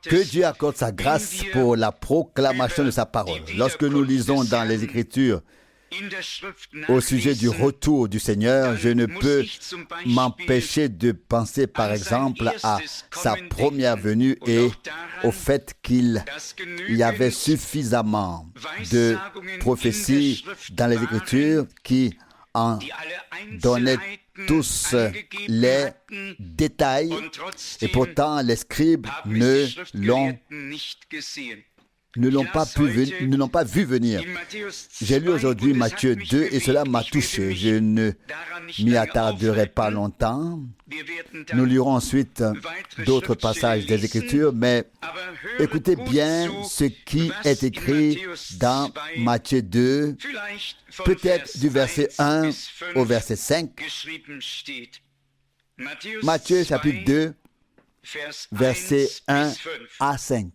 Que Dieu accorde sa grâce pour la proclamation de sa parole. Lorsque nous lisons dans les Écritures au sujet du retour du Seigneur, je ne peux m'empêcher de penser par exemple à sa première venue et au fait qu'il y avait suffisamment de prophéties dans les Écritures qui en donnaient tous les détails, et pourtant les scribes ne l'ont pas vu venir. J'ai lu aujourd'hui Matthieu 2 et cela m'a touché. Je ne m'y attarderai pas longtemps. Nous lirons ensuite d'autres passages des Écritures, mais écoutez bien ce qui est écrit dans Matthieu 2, peut-être du verset 1 au verset 5. Matthieu chapitre 2, versets 1 à 5.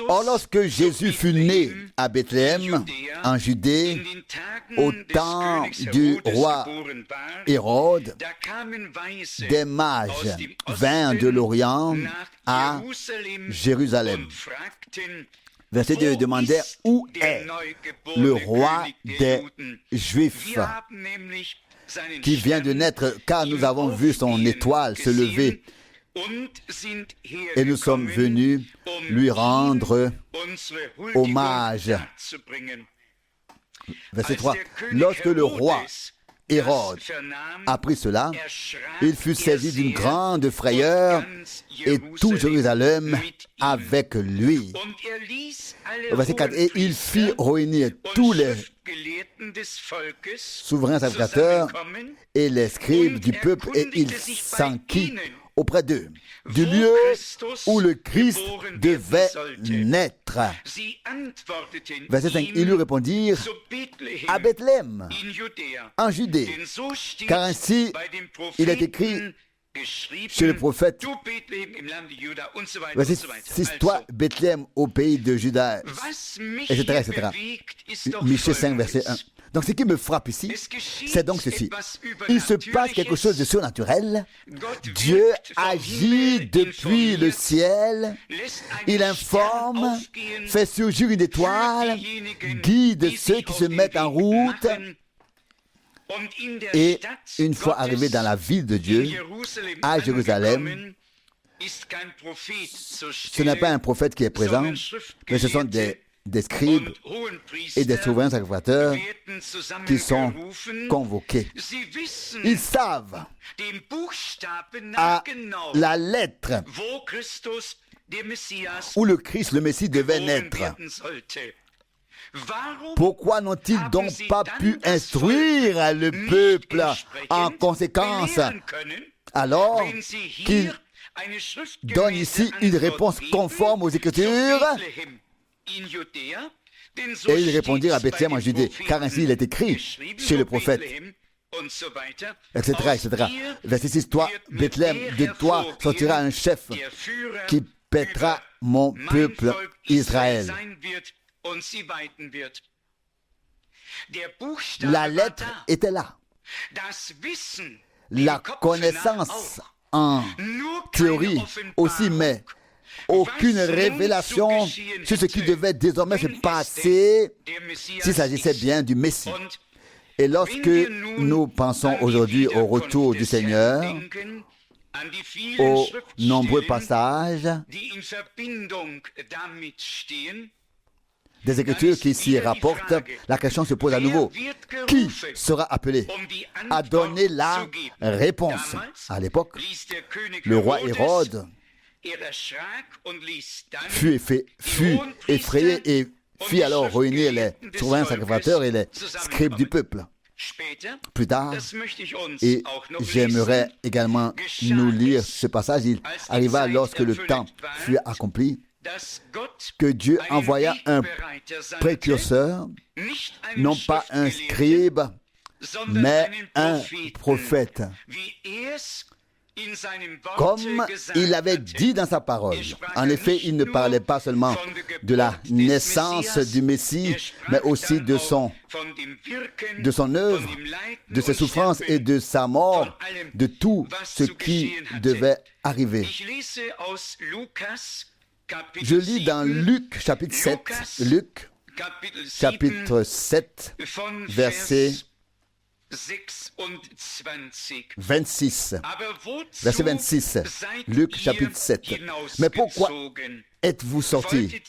Or, lorsque Jésus fut né à Bethléem, en Judée, au temps du roi Hérode, des mages vinrent de l'Orient à Jérusalem. Verset 2, demandèrent où est le roi des Juifs qui vient de naître, car nous avons vu son étoile se lever et nous sommes venus lui rendre hommage. Verset 3. Lorsque le roi Hérode apprit cela, il fut saisi d'une grande frayeur et tout Jérusalem avec lui. Verset 4. Et il fit réunir tous les souverains sacrificateurs et les scribes du peuple et il s'enquit auprès d'eux, du lieu où le Christ devait naître. Verset 5, ils lui répondirent, à Bethléem, en Judée, car ainsi il est écrit chez le prophète. Verset 6, toi, Bethléem, au pays de Juda, etc., etc. Michée 5, verset 1. Donc ce qui me frappe ici, c'est donc ceci. Il se passe quelque chose de surnaturel. Dieu agit depuis le ciel. Il informe, fait surgir une étoile, guide ceux qui se mettent en route. Et une fois arrivé dans la ville de Dieu, à Jérusalem, ce n'est pas un prophète qui est présent, mais ce sont des scribes et des souverains sacrificateurs qui sont convoqués. Ils savent à la lettre où le Christ, le Messie, devait naître. Pourquoi n'ont-ils donc pas pu instruire le peuple en conséquence, alors qu'ils donnent ici une réponse conforme aux Écritures? Et ils répondirent à Bethléem en Judée, car ainsi il est écrit chez le prophète, etc., etc. Verset 6, toi, Bethléem, de toi sortira un chef qui paîtra mon peuple Israël. La lettre était là. La connaissance en théorie aussi, mais aucune révélation sur ce qui devait désormais se passer s'il s'agissait bien du Messie. Et lorsque nous pensons aujourd'hui au retour du Seigneur, aux nombreux passages des Écritures qui s'y rapportent, la question se pose à nouveau. Qui sera appelé à donner la réponse? À l'époque, le roi Hérode fut effrayé et fit alors réunir les souverains sacrificateurs et les scribes du peuple. Plus tard, et j'aimerais également nous lire ce passage, il arriva lorsque le temps fut accompli, que Dieu envoya un précurseur, non pas un scribe, mais un prophète. comme il avait dit dans sa parole. En effet, il ne parlait pas seulement de la naissance du Messie, mais aussi de son œuvre, de ses souffrances et de sa mort, de tout ce qui devait arriver. Je lis dans Luc chapitre 7, Luc chapitre 7, verset 26. Verset 26. Luc chapitre 7. Mais pourquoi êtes-vous sortis?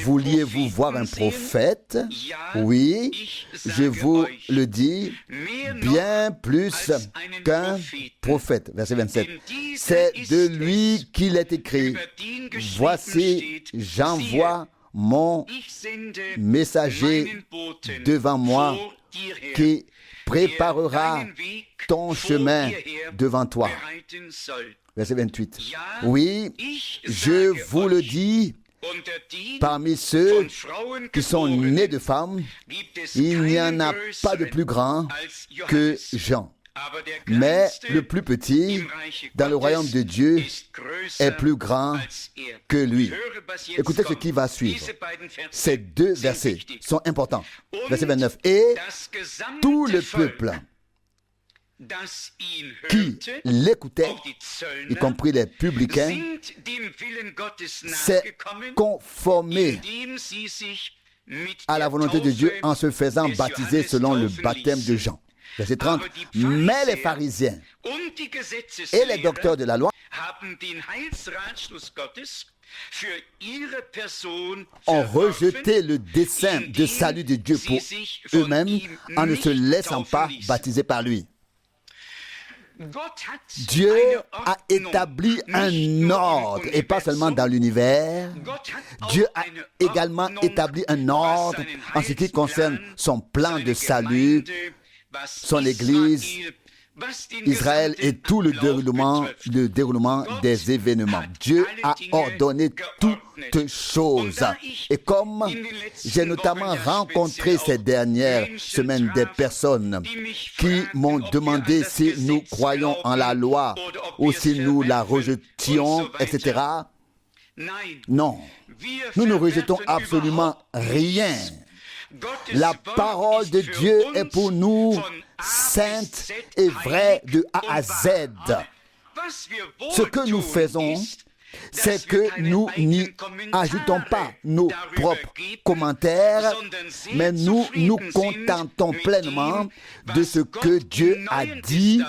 Vouliez-vous voir un prophète? Oui, je vous le dis, bien plus qu'un prophète. Verset 27. C'est de lui qu'il est écrit. Voici, j'envoie mon messager devant moi qui préparera ton chemin devant toi. Verset 28. Oui, je vous le dis, parmi ceux qui sont nés de femmes, il n'y en a pas de plus grand que Jean. Mais le plus petit dans le royaume de Dieu est plus grand que lui. Écoutez ce qui va suivre. Ces deux versets sont importants. Verset 29. Et tout le peuple qui l'écoutait, y compris les publicains, s'est conformé à la volonté de Dieu en se faisant baptiser selon le baptême de Jean. Verset 30. Mais les pharisiens et les docteurs de la loi ont rejeté le dessein de salut de Dieu pour eux-mêmes en ne se laissant pas baptiser par lui. Dieu a établi un ordre, et pas seulement dans l'univers. Dieu a également établi un ordre en ce qui concerne son plan de salut, son Église, Israël et tout le déroulement des événements. Dieu a ordonné toutes choses. Et comme j'ai notamment rencontré ces dernières semaines des personnes qui m'ont demandé si nous croyons en la loi ou si nous la rejetions, etc. Non, nous ne rejetons absolument rien. La parole de Dieu est pour nous sainte et vraie de A à Z. Ce que nous faisons, c'est que nous n'y ajoutons pas nos propres commentaires, mais nous nous contentons pleinement de ce que Dieu a dit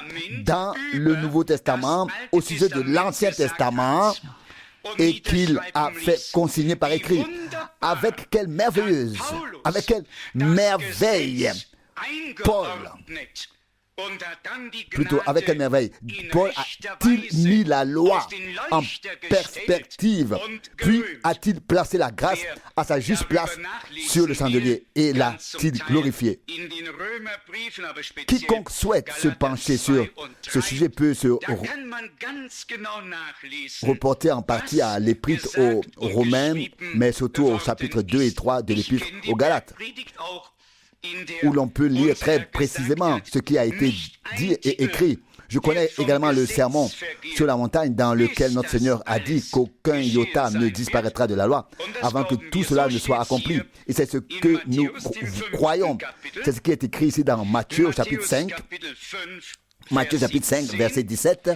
dans le Nouveau Testament au sujet de l'Ancien Testament et qu'il a fait consigner par écrit. Avec quelle merveilleuse, avec quelle merveille Paul, avec quelle merveille Paul a-t-il mis la loi en perspective, puis a-t-il placé la grâce à sa juste place sur le chandelier et l'a-t-il glorifié. Quiconque souhaite se pencher sur ce sujet peut se reporter en partie à l'épître aux Romains, mais surtout au chapitre 2 et 3 de l'épître aux Galates, où l'on peut lire très précisément ce qui a été dit et écrit. Je connais également le sermon sur la montagne dans lequel notre Seigneur a dit qu'aucun iota ne disparaîtra de la loi avant que tout cela ne soit accompli. Et c'est ce que nous croyons. C'est ce qui est écrit ici dans Matthieu au chapitre 5. Matthieu chapitre 5, verset 17.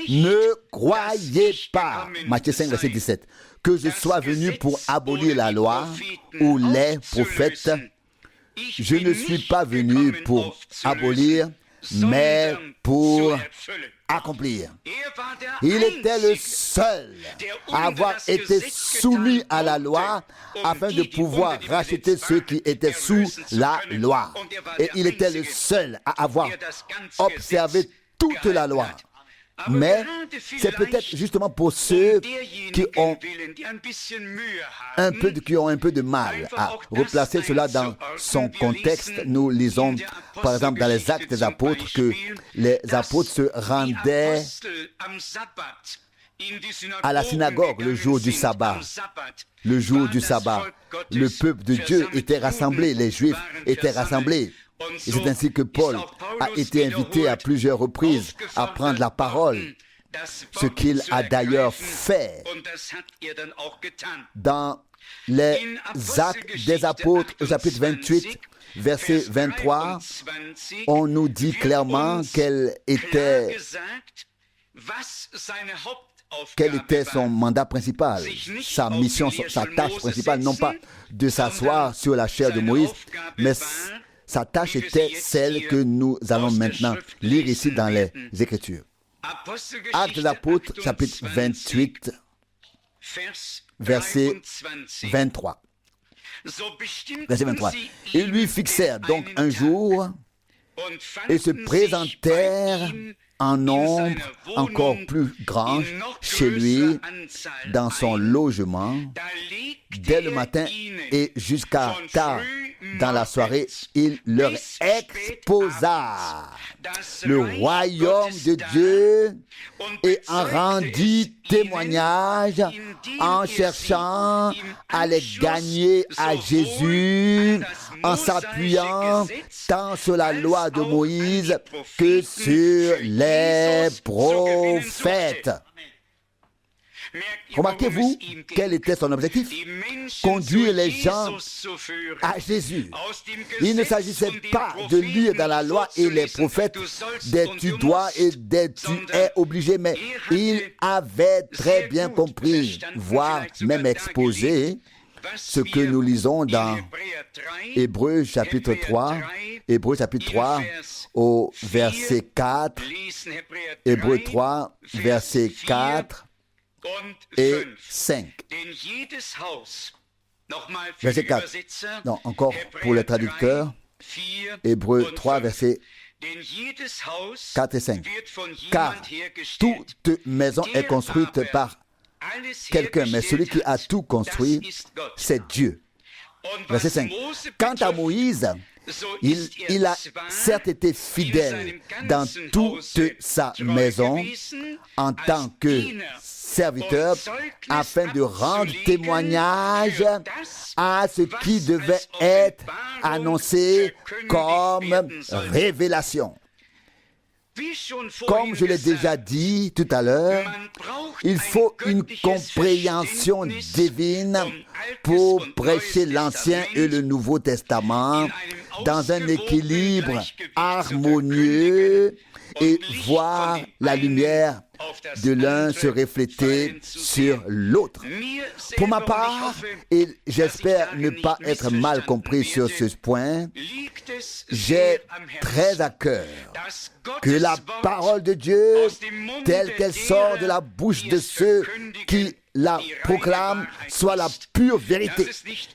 Ne croyez pas, Matthieu 5, verset 17, que je sois venu pour abolir la loi ou les prophètes. Je ne suis pas venu pour abolir, mais pour accomplir. Il était le seul à avoir été soumis à la loi afin de pouvoir racheter ceux qui étaient sous la loi. Et il était le seul à avoir observé toute la loi. Mais c'est peut-être justement pour ceux qui ont un peu de mal à replacer cela dans son contexte. Nous lisons par exemple dans les Actes des Apôtres que les apôtres se rendaient à la synagogue le jour du sabbat. Le jour du sabbat, le peuple de Dieu était rassemblé, les Juifs étaient rassemblés. Et c'est ainsi que Paul a été invité à plusieurs reprises à prendre la parole, ce qu'il a d'ailleurs fait dans les Actes des Apôtres, au chapitre 28, verset 23. On nous dit clairement quel était son mandat principal, sa mission, sa tâche principale, non pas de s'asseoir sur la chair de Moïse, mais sa tâche était celle que nous allons maintenant lire ici dans les Écritures. Actes des Apôtres, chapitre 28, verset 23. Verset 23. Ils lui fixèrent donc un jour et se présentèrent en nombre encore plus grand chez lui dans son logement dès le matin et jusqu'à tard dans la soirée. Il leur exposa le royaume de Dieu et en rendit témoignage en cherchant à les gagner à Jésus en s'appuyant tant sur la loi de Moïse que sur les prophètes. Remarquez-vous quel était son objectif? Conduire les gens à Jésus. Il ne s'agissait pas de lire dans la loi et les prophètes des tu dois et des tu es obligé, mais il avait très bien compris, voire même exposé, ce que nous lisons dans Hébreux chapitre 3, au verset 4, Hébreux 3, verset 4 et 5. Verset 4. Non, encore pour les traducteurs. Hébreux 3, verset 4 et 5. Car toute maison est construite par quelqu'un, mais celui qui a tout construit, c'est Dieu. Verset 5. Quant à Moïse, il a certes été fidèle dans toute sa maison en tant que serviteur afin de rendre témoignage à ce qui devait être annoncé comme révélation. Comme je l'ai déjà dit tout à l'heure, il faut une compréhension divine pour prêcher l'Ancien et le Nouveau Testament dans un équilibre harmonieux et voir la lumière de l'un se refléter sur l'autre. Pour ma part, et j'espère ne pas être mal compris sur ce point, j'ai très à cœur que la parole de Dieu, telle qu'elle sort de la bouche de ceux qui la proclament, soit la pure vérité,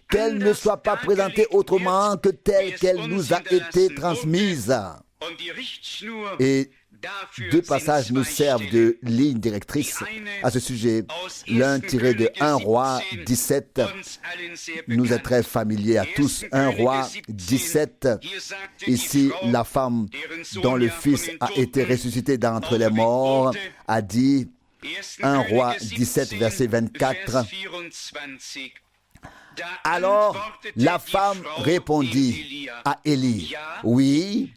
qu'elle ne soit pas présentée autrement que telle qu'elle nous a été transmise. Et deux passages nous servent de ligne directrice à ce sujet. L'un tiré de 1 Roi 17 nous est très familier à tous. 1 Roi 17, ici la femme dont le fils a été ressuscité d'entre les morts a dit, 1 Roi 17 verset 24, alors la femme répondit à Élie, oui,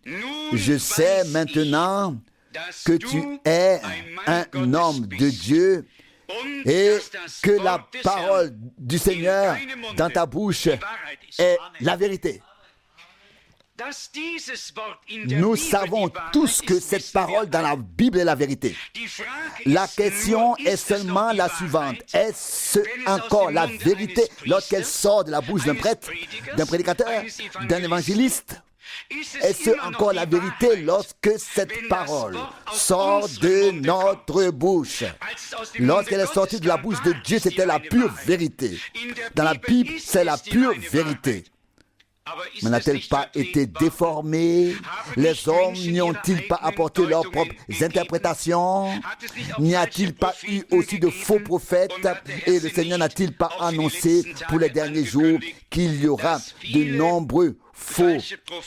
je sais maintenant que tu es un homme de Dieu et que la parole du Seigneur dans ta bouche est la vérité. Nous savons tous que cette parole dans la Bible est la vérité. La question est seulement la suivante. Est-ce encore la vérité lorsqu'elle sort de la bouche d'un prêtre, d'un prédicateur, d'un évangéliste? Est-ce encore la vérité lorsque cette parole sort de notre bouche? Lorsqu'elle est sortie de la bouche de Dieu, c'était la pure vérité. Dans la Bible, c'est la pure vérité. Mais n'a-t-elle pas été déformée? Les hommes n'y ont-ils pas apporté leurs propres interprétations? N'y a-t-il pas eu aussi de faux prophètes? Et le Seigneur n'a-t-il pas annoncé pour les derniers jours qu'il y aura de nombreux faux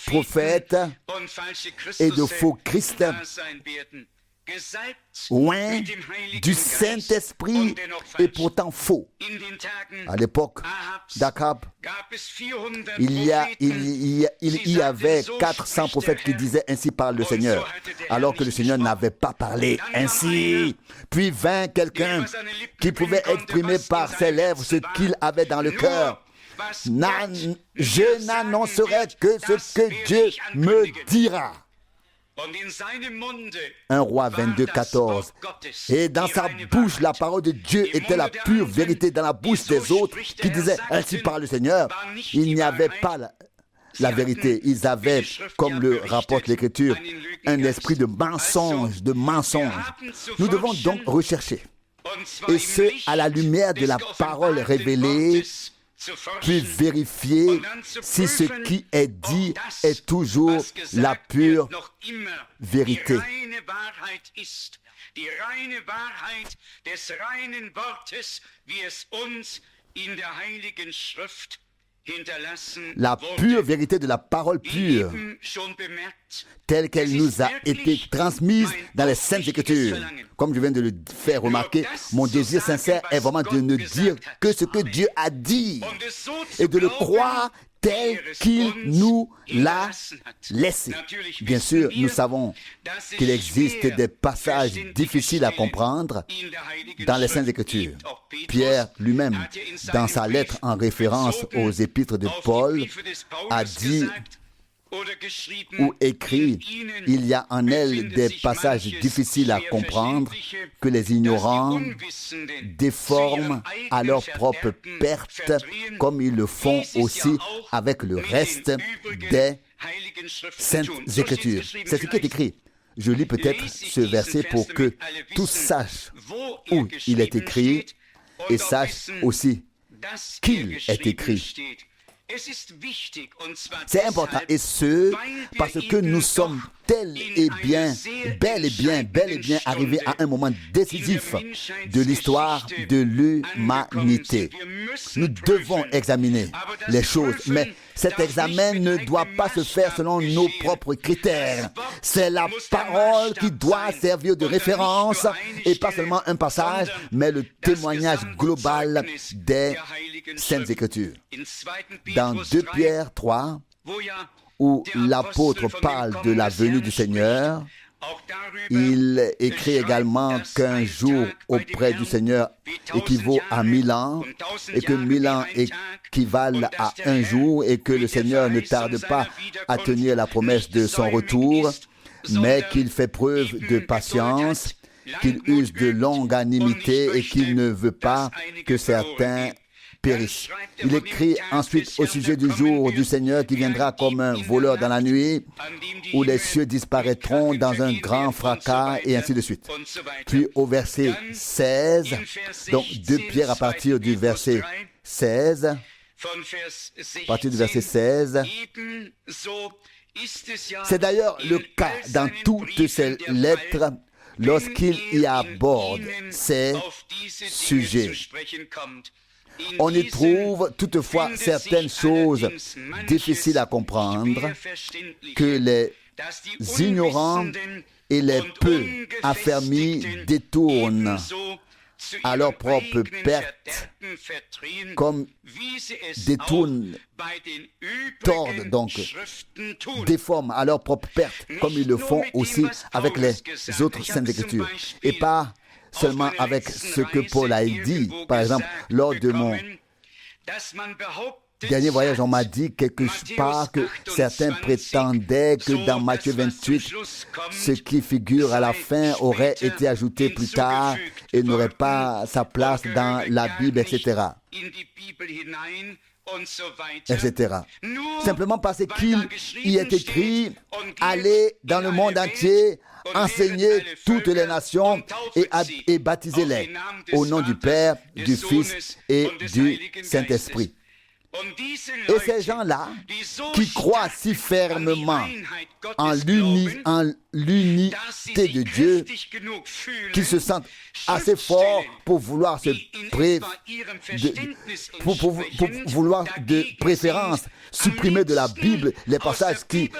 prophètes et de faux Christ? oint du Saint-Esprit et pourtant faux. À l'époque d'Akab, il y avait 400 prophètes qui disaient « Ainsi parle le Seigneur », alors que le Seigneur n'avait pas parlé ainsi. Puis vint quelqu'un qui pouvait exprimer par ses lèvres ce qu'il avait dans le cœur. Je n'annoncerai que ce que Dieu me dira. 1 Roi 22, 14. Et dans sa bouche, la parole de Dieu était la pure vérité. Dans la bouche des autres qui disaient « Ainsi parle le Seigneur », il n'y avait pas la vérité. Ils avaient, comme le rapporte l'Écriture, un esprit de mensonge, Nous devons donc rechercher, et ce, à la lumière de la parole révélée, puis vérifier si ce qui est dit est toujours la pure vérité. La pure vérité de la parole pure, telle qu'elle nous a été transmise dans les Saintes Écritures. Comme je viens de le faire remarquer, mon désir sincère est vraiment de ne dire que ce que Dieu a dit et de le croire tel qu'il nous l'a laissé. Bien sûr, nous savons qu'il existe des passages difficiles à comprendre dans les Saintes Écritures. Pierre lui-même, dans sa lettre en référence aux épîtres de Paul, a dit ou écrit, il y a en elle des passages difficiles à comprendre que les ignorants déforment à leur propre perte, comme ils le font aussi avec le reste des Saintes Écritures. C'est ce qui est écrit. Je lis peut-être ce verset pour que tous sachent où il est écrit et sachent aussi qu'il est écrit. C'est important, et ce, parce que nous sommes bel et bien arrivés à un moment décisif de l'histoire de l'humanité. Nous devons examiner les choses, mais cet examen ne doit pas se faire selon nos propres critères. C'est la parole qui doit servir de référence, et pas seulement un passage, mais le témoignage global des Saintes Écritures. Dans 2 Pierre 3, où l'apôtre parle de la venue du Seigneur, il écrit également qu'un jour auprès du Seigneur équivaut à 1000 ans, et que 1000 ans équivalent à un jour, et que le Seigneur ne tarde pas à tenir la promesse de son retour, mais qu'il fait preuve de patience, qu'il use de longanimité et qu'il ne veut pas que certains périssent. Il écrit ensuite au sujet du jour du Seigneur qui viendra comme un voleur dans la nuit, où les cieux disparaîtront dans un grand fracas, et ainsi de suite. Puis au verset 16, donc 2 Pierre à partir du verset 16, c'est d'ailleurs le cas dans toutes ces lettres lorsqu'il y aborde ces sujets. On y trouve toutefois certaines choses difficiles à comprendre que les ignorants et les peu affermis détournent à leur propre perte, comme détournent, tordent donc, déforment à leur propre perte, comme ils le font aussi avec les autres Saintes Écritures. Et pas seulement avec ce que Paul a dit. Par exemple, lors de mon dernier voyage, on m'a dit quelque part que certains prétendaient que dans Matthieu 28, ce qui figure à la fin aurait été ajouté plus tard et n'aurait pas sa place dans la Bible, etc. Simplement parce qu'il y est écrit « Allez dans le monde entier, enseignez toutes les nations et baptisez-les au nom du Père, du Fils et du Saint-Esprit. » Et ces gens-là, qui croient si fermement en l'unité de Dieu, qu'ils se sentent assez forts pour vouloir pour vouloir de préférence supprimer de la Bible les passages qui,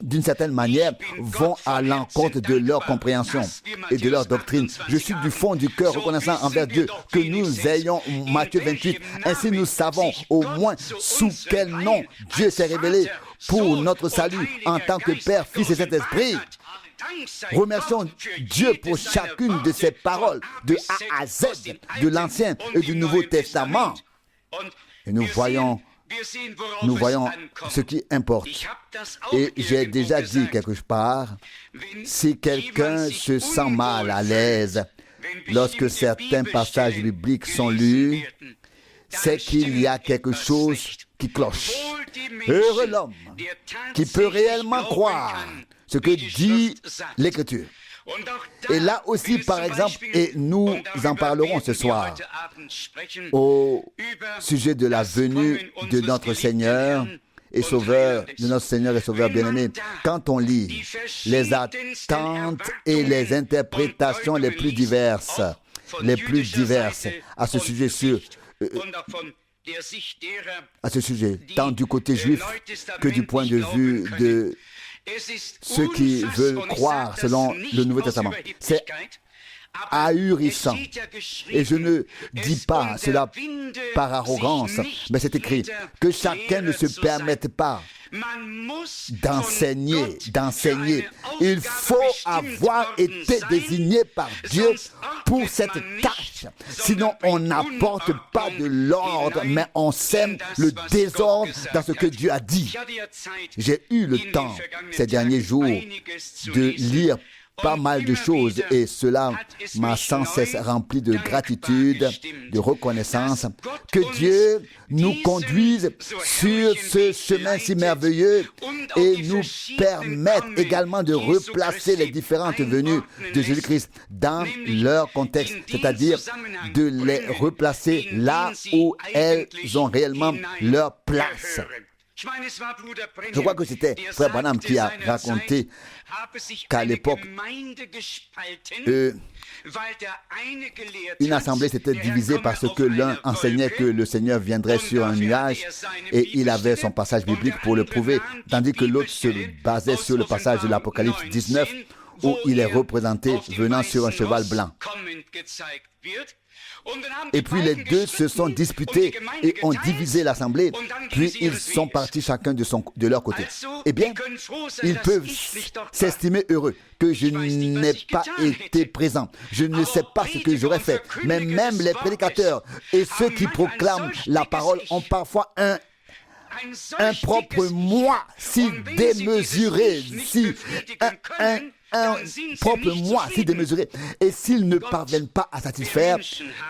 d'une certaine manière, vont à l'encontre de leur compréhension et de leur doctrine. Je suis du fond du cœur reconnaissant envers Dieu que nous ayons Matthieu 28. Ainsi nous savons au moins sous quel nom Dieu s'est révélé pour notre salut en tant que Père, Fils et Saint-Esprit. Remercions Dieu pour chacune de ces paroles de A à Z de l'Ancien et du Nouveau Testament. Et nous voyons ce qui importe. Et j'ai déjà dit quelque part, si quelqu'un se sent mal à l'aise lorsque certains passages bibliques sont lus, c'est qu'il y a quelque chose qui cloche. Heureux l'homme qui peut réellement croire ce que dit l'Écriture. Et là aussi, par exemple, et nous en parlerons ce soir, au sujet de la venue de notre Seigneur et Sauveur, de notre Seigneur et Sauveur bien-aimé, quand on lit les attentes et les interprétations les plus diverses à ce sujet, tant du côté juif que du point de vue de ceux qui veulent croire selon le Nouveau Testament. C'est ahurissant. Et je ne dis pas cela par arrogance, mais c'est écrit que chacun ne se permette pas d'enseigner. Il faut avoir été désigné par Dieu pour cette tâche. Sinon, on n'apporte pas de l'ordre, mais on sème le désordre dans ce que Dieu a dit. J'ai eu le temps, ces derniers jours, de lire pas mal de choses et cela m'a sans cesse rempli de gratitude, de reconnaissance, que Dieu nous conduise sur ce chemin si merveilleux et nous permette également de replacer les différentes venues de Jésus-Christ dans leur contexte, c'est-à-dire de les replacer là où elles ont réellement leur place. Je crois que c'était Frère Branham qui a raconté qu'à l'époque, une assemblée s'était divisée parce que l'un enseignait que le Seigneur viendrait sur un nuage et il avait son passage biblique pour le prouver, tandis que l'autre se basait sur le passage de l'Apocalypse 19 où il est représenté venant sur un cheval blanc. Et puis les deux se sont disputés et ont divisé l'assemblée, puis ils sont partis chacun de leur côté. Eh bien, ils peuvent s'estimer heureux que je n'ai pas été présent. Je ne sais pas ce que j'aurais fait. Mais même les prédicateurs et ceux qui proclament la parole ont parfois un propre moi si démesuré, un propre moi si démesuré. Et s'ils ne parviennent pas à satisfaire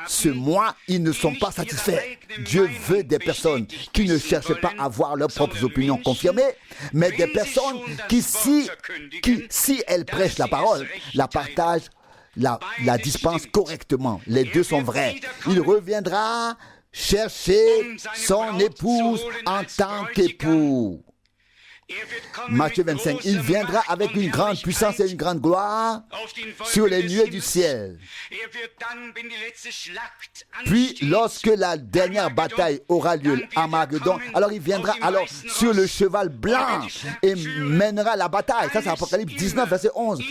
ce moi, ils ne sont pas satisfaits. Dieu veut des personnes qui ne cherchent pas à avoir leurs propres opinions confirmées, mais des personnes qui si elles prêchent la parole, la partagent, la dispensent correctement. Les deux sont vrais. Il reviendra chercher son épouse en tant qu'époux. Matthieu 25, il viendra avec une grande puissance et une grande gloire sur les nuées du ciel. Puis, lorsque la dernière bataille aura lieu, Armageddon, alors il viendra alors sur le cheval blanc et mènera la bataille. Ça, c'est Apocalypse 19, verset 11.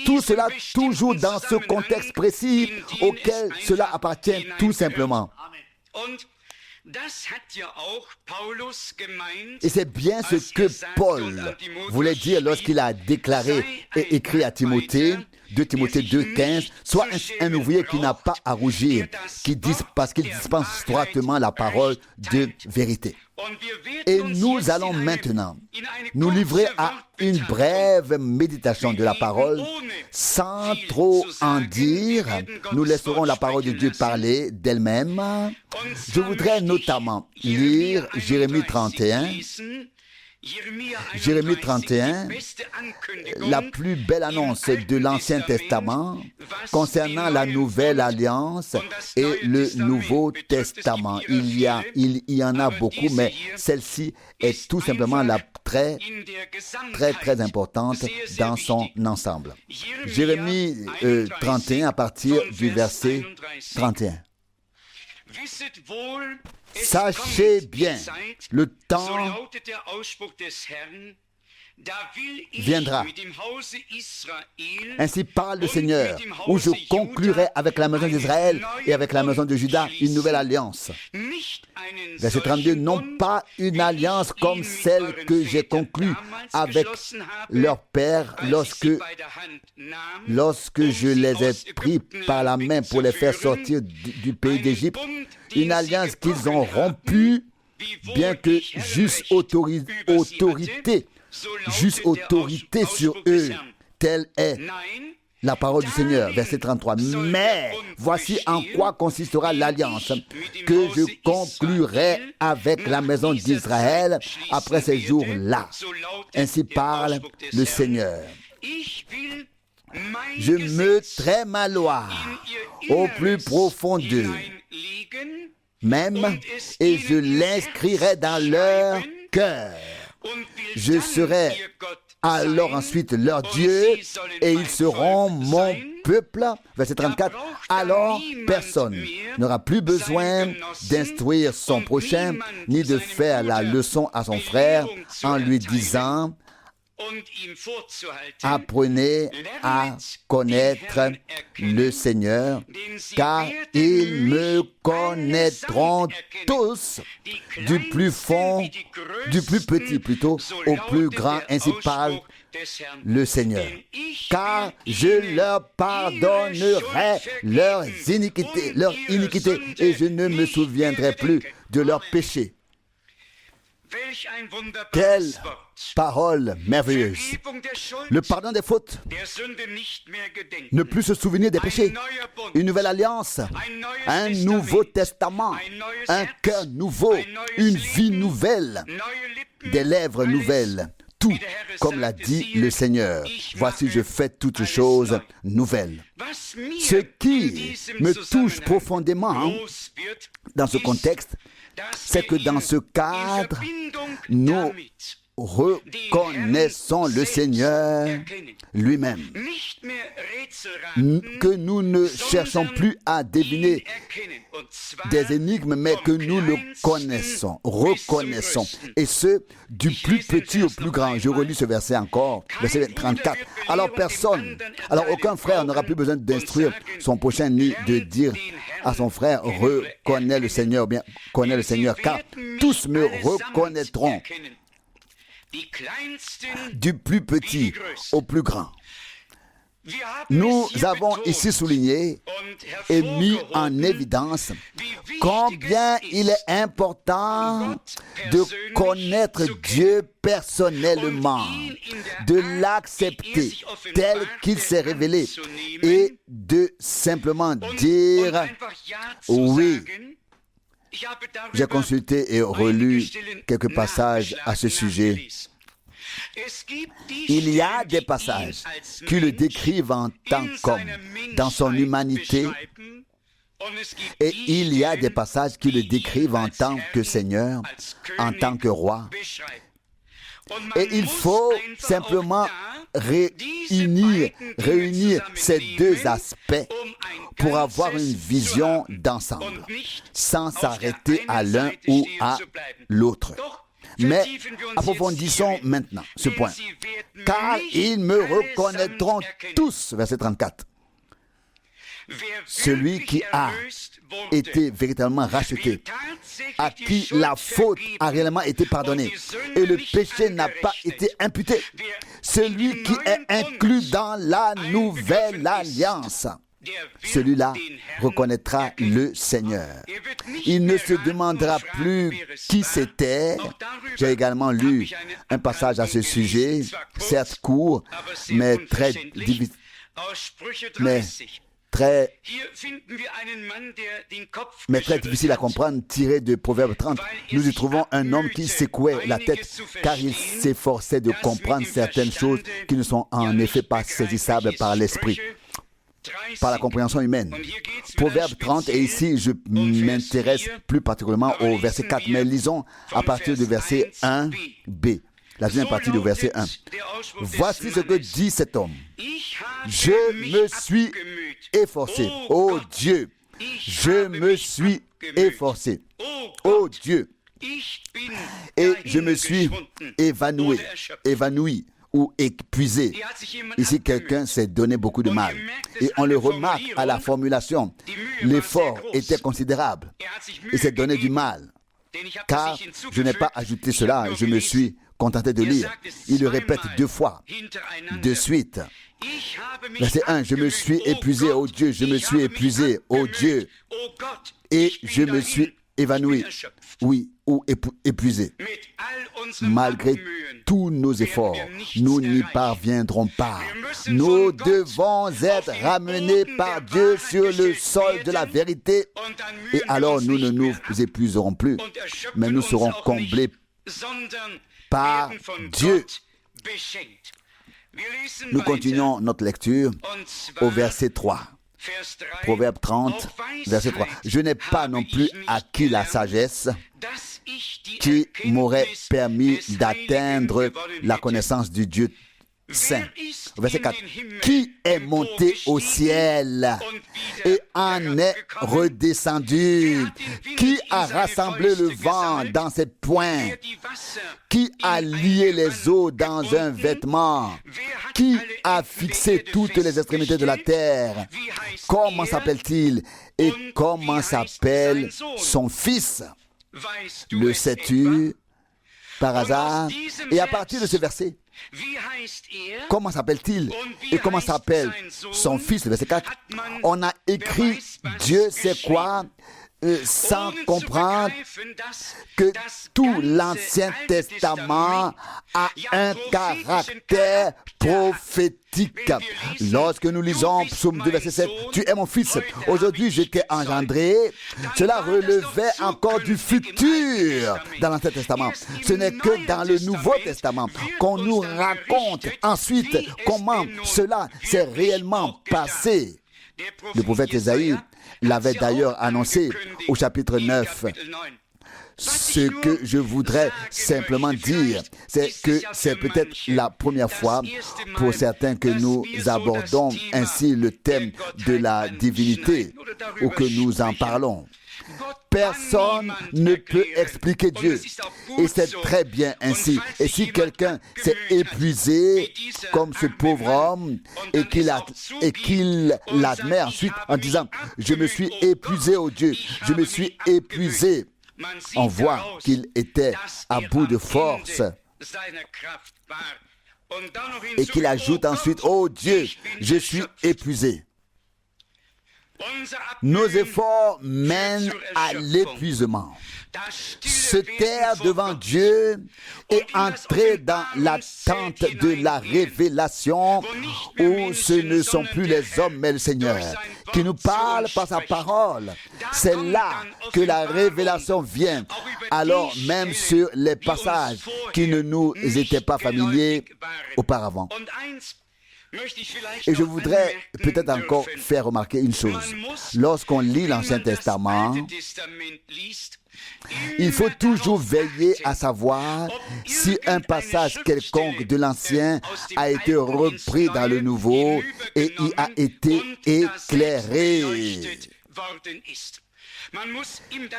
Tout cela toujours dans ce contexte précis auquel cela appartient tout simplement. Et c'est bien ce que Paul voulait dire lorsqu'il a déclaré et écrit à Timothée, 2 Timothée 2,15, soit un ouvrier qui n'a pas à rougir, parce qu'il dispense droitement la parole de vérité. Et nous allons maintenant nous livrer à une brève méditation de la parole. Sans trop en dire, nous laisserons la parole de Dieu parler d'elle-même. Je voudrais notamment lire Jérémie 31. Jérémie 31, la plus belle annonce de l'Ancien Testament concernant la Nouvelle Alliance et le Nouveau Testament. Il y en a beaucoup, mais celle-ci est tout simplement la très, très, très importante dans son ensemble. Jérémie 31 à partir du verset 31. Sachez bien, le temps viendra. Ainsi parle le Seigneur, où je conclurai avec la maison d'Israël et avec la maison de Juda une nouvelle alliance. Verset 32, non pas une alliance comme celle que j'ai conclue avec leur père lorsque je les ai pris par la main pour les faire sortir du pays d'Égypte, une alliance qu'ils ont rompue, bien que juste autorité sur eux, telle est la parole du Seigneur. Verset 33. Mais voici en quoi consistera l'alliance que je conclurai avec la maison d'Israël après ces jours-là. Ainsi parle le Seigneur. Je mettrai ma loi au plus profond d'eux, même, et je l'inscrirai dans leur cœur. Je serai alors ensuite leur Dieu et ils seront mon peuple. Verset 34. Alors personne n'aura plus besoin d'instruire son prochain ni de faire la leçon à son frère en lui disant: apprenez à connaître le Seigneur, car ils me connaîtront tous, du plus petit plutôt, au plus grand. Ainsi parle le Seigneur. Car je leur pardonnerai leurs iniquités, et je ne me souviendrai plus de leurs péchés. Quelle parole merveilleuse! Le pardon des fautes, ne plus se souvenir des péchés, une nouvelle alliance, un nouveau testament, un cœur nouveau, une vie nouvelle, des lèvres nouvelles. Tout, comme l'a dit le Seigneur. Voici, je fais toutes choses nouvelles. Ce qui me touche profondément dans ce contexte, c'est que dans ce cadre, nous reconnaissons le Seigneur lui-même. Que nous ne cherchons plus à deviner des énigmes, mais que nous le connaissons, reconnaissons. Et ce, du plus petit au plus grand. Je relis ce verset encore, verset 34. Alors aucun frère n'aura plus besoin d'instruire son prochain ni de dire à son frère: reconnais le Seigneur, bien connais le Seigneur, car tous me reconnaîtront, du plus petit au plus grand. Nous avons ici souligné et mis en évidence combien il est important de connaître Dieu personnellement, de l'accepter tel qu'il s'est révélé et de simplement dire oui. J'ai consulté et relu quelques passages à ce sujet. Il y a des passages qui le décrivent en tant qu'homme, dans son humanité, et il y a des passages qui le décrivent en tant que Seigneur, en tant que roi. Et il faut simplement réunir ces deux aspects pour avoir une vision d'ensemble, sans s'arrêter à l'un ou à l'autre. Mais approfondissons maintenant ce point. Car ils me reconnaîtront tous, verset 34. Celui qui a été véritablement racheté, à qui la faute a réellement été pardonnée et le péché n'a pas été imputé, celui qui est inclus dans la nouvelle alliance, celui-là reconnaîtra le Seigneur. Il ne se demandera plus qui c'était. J'ai également lu un passage à ce sujet, certes court, mais très difficile à comprendre, tiré de Proverbe 30. Nous y trouvons un homme qui secouait la tête car il s'efforçait de comprendre certaines choses qui ne sont en effet pas saisissables par l'esprit, par la compréhension humaine. Proverbe 30, et ici je m'intéresse plus particulièrement au verset 4, mais lisons à partir du verset 1b. La deuxième partie du verset 1. Voici ce que dit cet homme. Je me suis efforcé. Ô Dieu, je me suis efforcé. Ô Dieu. Et je me suis évanoui ou épuisé. Ici, quelqu'un s'est donné beaucoup de mal. Et on le remarque à la formulation. L'effort était considérable. Il s'est donné du mal. Car je n'ai pas ajouté cela, je me suis contenté de lire. Il le répète 2 fois, de suite. Verset 1, je me suis épuisé, ô Dieu, je me suis épuisé, ô Dieu, et je me suis évanoui, oui, ou épuisé. Malgré tous nos efforts, nous n'y parviendrons pas. Nous devons être ramenés par Dieu sur le sol de la vérité. Et alors nous ne nous épuiserons plus, mais nous serons comblés par Dieu. Nous continuons notre lecture au verset 3. Proverbe 30, verset 3. Je n'ai pas non plus acquis la sagesse qui m'aurait permis d'atteindre la connaissance du Dieu saint. Verset 4. Qui est monté au ciel et en est redescendu? Qui a rassemblé le vent dans ses poings? Qui a lié les eaux dans un vêtement? Qui a fixé toutes les extrémités de la terre? Comment s'appelle-t-il et comment s'appelle son fils? Le sais-tu par hasard? Et à partir de ce verset, comment s'appelle-t-il et comment s'appelle son fils? Le verset 4, on a écrit Dieu sait quoi sans comprendre que tout l'Ancien Testament a un caractère prophétique. Lorsque nous lisons Psaume 2, verset 7, tu es mon fils, aujourd'hui je t'ai engendré, cela relevait encore du futur dans l'Ancien Testament. Ce n'est que dans le Nouveau Testament qu'on nous raconte ensuite comment cela s'est réellement passé. Le prophète Ésaïe l'avait d'ailleurs annoncé au chapitre 9. Ce que je voudrais simplement dire, c'est que c'est peut-être la première fois pour certains que nous abordons ainsi le thème de la divinité ou que nous en parlons. Personne ne peut expliquer Dieu. Et c'est très bien ainsi. Et si quelqu'un s'est épuisé comme ce pauvre homme et qu'il l'admet ensuite en disant « Je me suis épuisé, ô Dieu, je me suis épuisé », on voit qu'il était à bout de force. Et qu'il ajoute ensuite « Oh Dieu, je suis épuisé ». Nos efforts mènent à l'épuisement. Se taire devant Dieu et entrer dans l'attente de la révélation où ce ne sont plus les hommes mais le Seigneur qui nous parle par sa parole. C'est là que la révélation vient. Alors même sur les passages qui ne nous étaient pas familiers auparavant. Et je voudrais peut-être encore faire remarquer une chose. Lorsqu'on lit l'Ancien Testament, il faut toujours veiller à savoir si un passage quelconque de l'Ancien a été repris dans le Nouveau et y a été éclairé.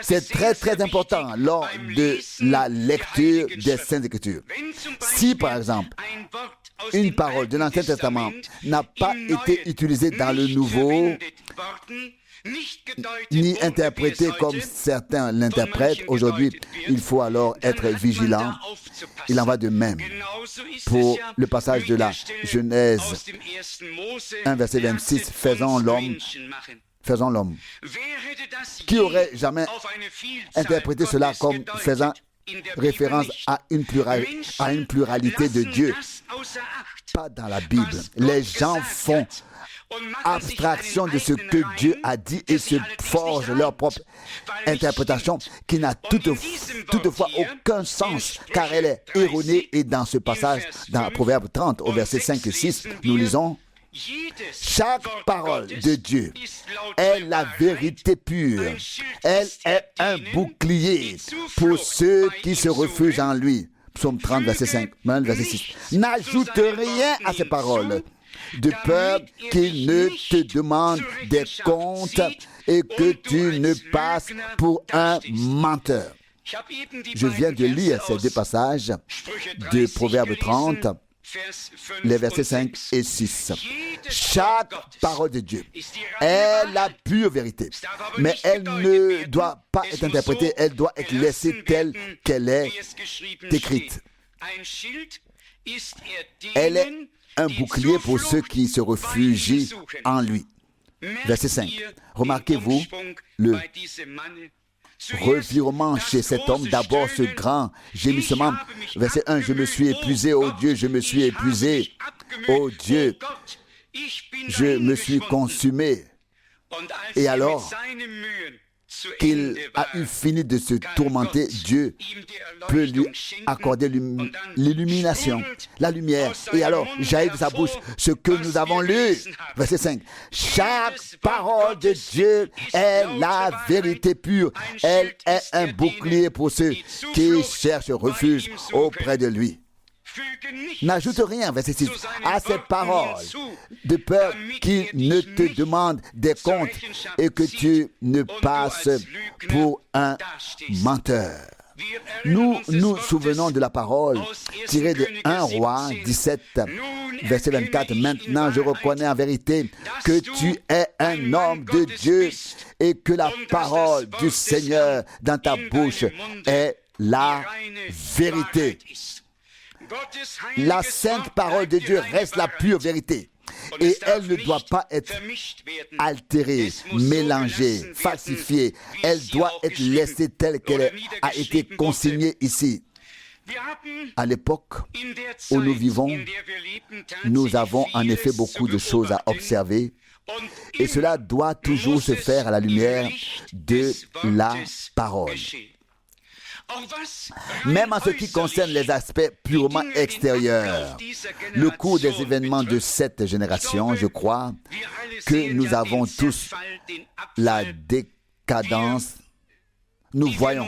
C'est très très important lors de la lecture des Saintes Écritures. Si par exemple, une parole de l'Ancien Testament n'a pas été utilisée dans le Nouveau, ni interprétée comme certains l'interprètent, aujourd'hui, il faut alors être vigilant. Il en va de même pour le passage de la Genèse 1, verset 26, faisons l'homme. Qui aurait jamais interprété cela comme faisant référence à une pluralité de Dieu? Pas dans la Bible. Les gens font abstraction de ce que Dieu a dit et se forgent leur propre interprétation qui n'a toutefois aucun sens car elle est erronée. Et dans ce passage, dans Proverbe 30 au verset 5 et 6, nous lisons: chaque parole de Dieu est la vérité pure. Elle est un bouclier pour ceux qui se refugent en lui. Psaume 30, verset 5, verset 6. N'ajoute rien à ces paroles, de peur qu'il ne te demande des comptes et que tu ne passes pour un menteur. Je viens de lire ces deux passages de Proverbe 30, les versets 5 et 6. Chaque parole de Dieu est la pure vérité, mais elle ne doit pas être interprétée, elle doit être laissée telle qu'elle est écrite. Elle est un bouclier pour ceux qui se réfugient en lui. Verset 5. Remarquez-vous le revirement chez cet homme, d'abord ce grand gémissement. Verset 1, je me suis épuisé, ô Dieu, je me suis épuisé, ô Dieu, je me suis consumé. Et alors qu'il a eu fini de se tourmenter, Dieu peut lui accorder l'illumination, la lumière. Et alors jaillit de sa bouche ce que nous avons lu. Verset 5. Chaque parole de Dieu est la vérité pure. Elle est un bouclier pour ceux qui cherchent refuge auprès de lui. N'ajoute rien, verset 6, à ces paroles, de peur qu'il ne te demande des comptes et que tu ne passes pour un menteur. Nous nous souvenons de la parole tirée de 1 Roi 17, verset 24. Maintenant, je reconnais en vérité que tu es un homme de Dieu et que la parole du Seigneur dans ta bouche est la vérité. La sainte parole de Dieu reste la pure vérité et elle ne doit pas être altérée, mélangée, falsifiée. Elle doit être laissée telle qu'elle a été consignée ici. À l'époque où nous vivons, nous avons en effet beaucoup de choses à observer et cela doit toujours se faire à la lumière de la parole. Même en ce qui concerne les aspects purement extérieurs, le cours des événements de cette génération, je crois que nous avons tous la décadence. Nous voyons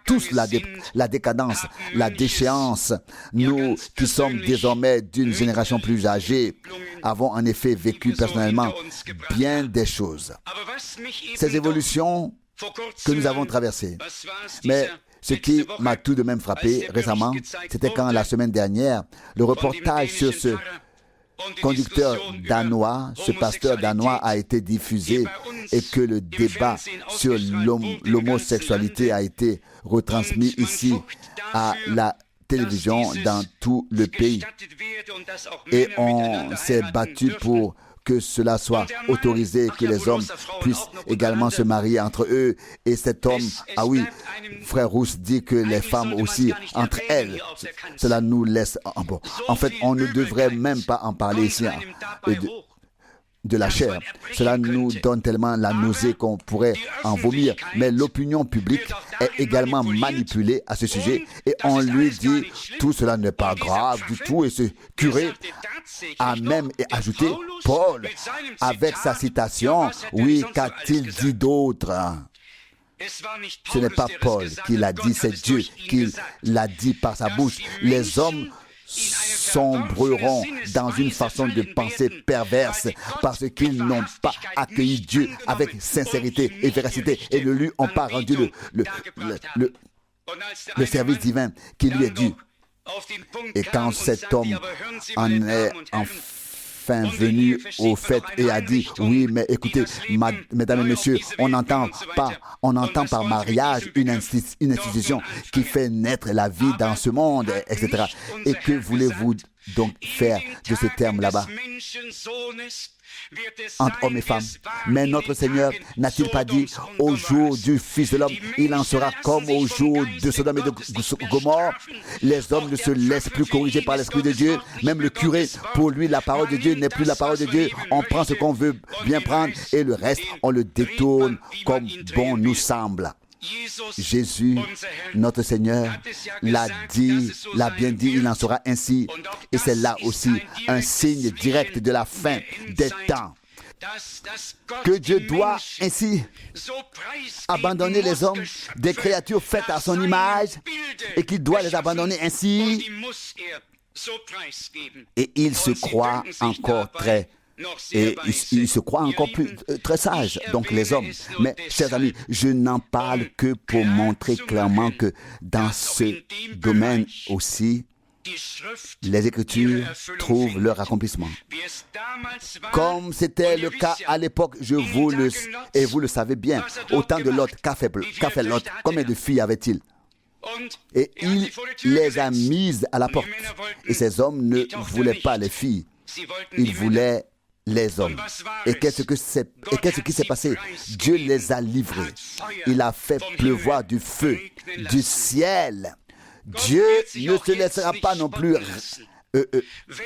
tous la décadence, la déchéance. Nous qui sommes désormais d'une génération plus âgée, avons en effet vécu personnellement bien des choses. Ces évolutions que nous avons traversé. Mais ce qui m'a tout de même frappé récemment, c'était quand la semaine dernière, le reportage sur ce conducteur danois, ce pasteur danois a été diffusé et que le débat sur l'homosexualité a été retransmis ici à la télévision dans tout le pays. Et on s'est battu pour que cela soit autorisé, que les hommes puissent également se marier entre eux. Et cet homme, ah oui, frère Rousse dit que les femmes aussi, entre elles, cela nous laisse... En fait, on ne devrait même pas en parler ici de la chair. Cela nous donne tellement la nausée qu'on pourrait en vomir. Mais l'opinion publique est également manipulée à ce sujet et on lui dit tout cela n'est pas grave du tout. Et ce curé a même ajouté, Paul, avec sa citation, oui, qu'a-t-il dit d'autre? Ce n'est pas Paul qui l'a dit, c'est Dieu qui l'a dit par sa bouche. Les hommes sombreront dans une façon de penser perverse parce qu'ils n'ont pas accueilli Dieu avec sincérité et véracité et ne lui ont pas rendu le service divin qui lui est dû. Et quand cet homme en est enfin venu au fait et a dit oui, mais écoutez, mesdames et messieurs, on entend par mariage une institution qui fait naître la vie dans ce monde, etc. Et que voulez-vous donc faire de ce terme là-bas entre hommes et femmes? Mais notre Seigneur n'a-t-il pas dit au jour du Fils de l'homme, il en sera comme au jour de Sodome et de Gomorrhe? Les hommes ne se laissent plus corriger par l'Esprit de Dieu. Même le curé, pour lui, la parole de Dieu n'est plus la parole de Dieu. On prend ce qu'on veut bien prendre et le reste, on le détourne comme bon nous semble. Jésus, notre Seigneur, l'a bien dit, il en sera ainsi. Et c'est là aussi un signe direct de la fin des temps. que Dieu doit ainsi abandonner les hommes, des créatures faites à son image, et qu'il doit les abandonner ainsi. Et il se croit encore il se croit encore plus très sage, donc les hommes. Mais, chers amis, je n'en parle que pour montrer clairement que dans ce domaine aussi, les Écritures trouvent leur accomplissement. Comme c'était le cas à l'époque, vous le savez bien, au temps de Lot, qu'a fait Lot? Combien de filles avait-il? Et il les a mises à la porte. Et ces hommes ne voulaient pas les filles, ils voulaient les hommes. Et qu'est-ce qui s'est passé? Dieu les a livrés. Il a fait pleuvoir du feu du ciel. Dieu ne se laissera pas non plus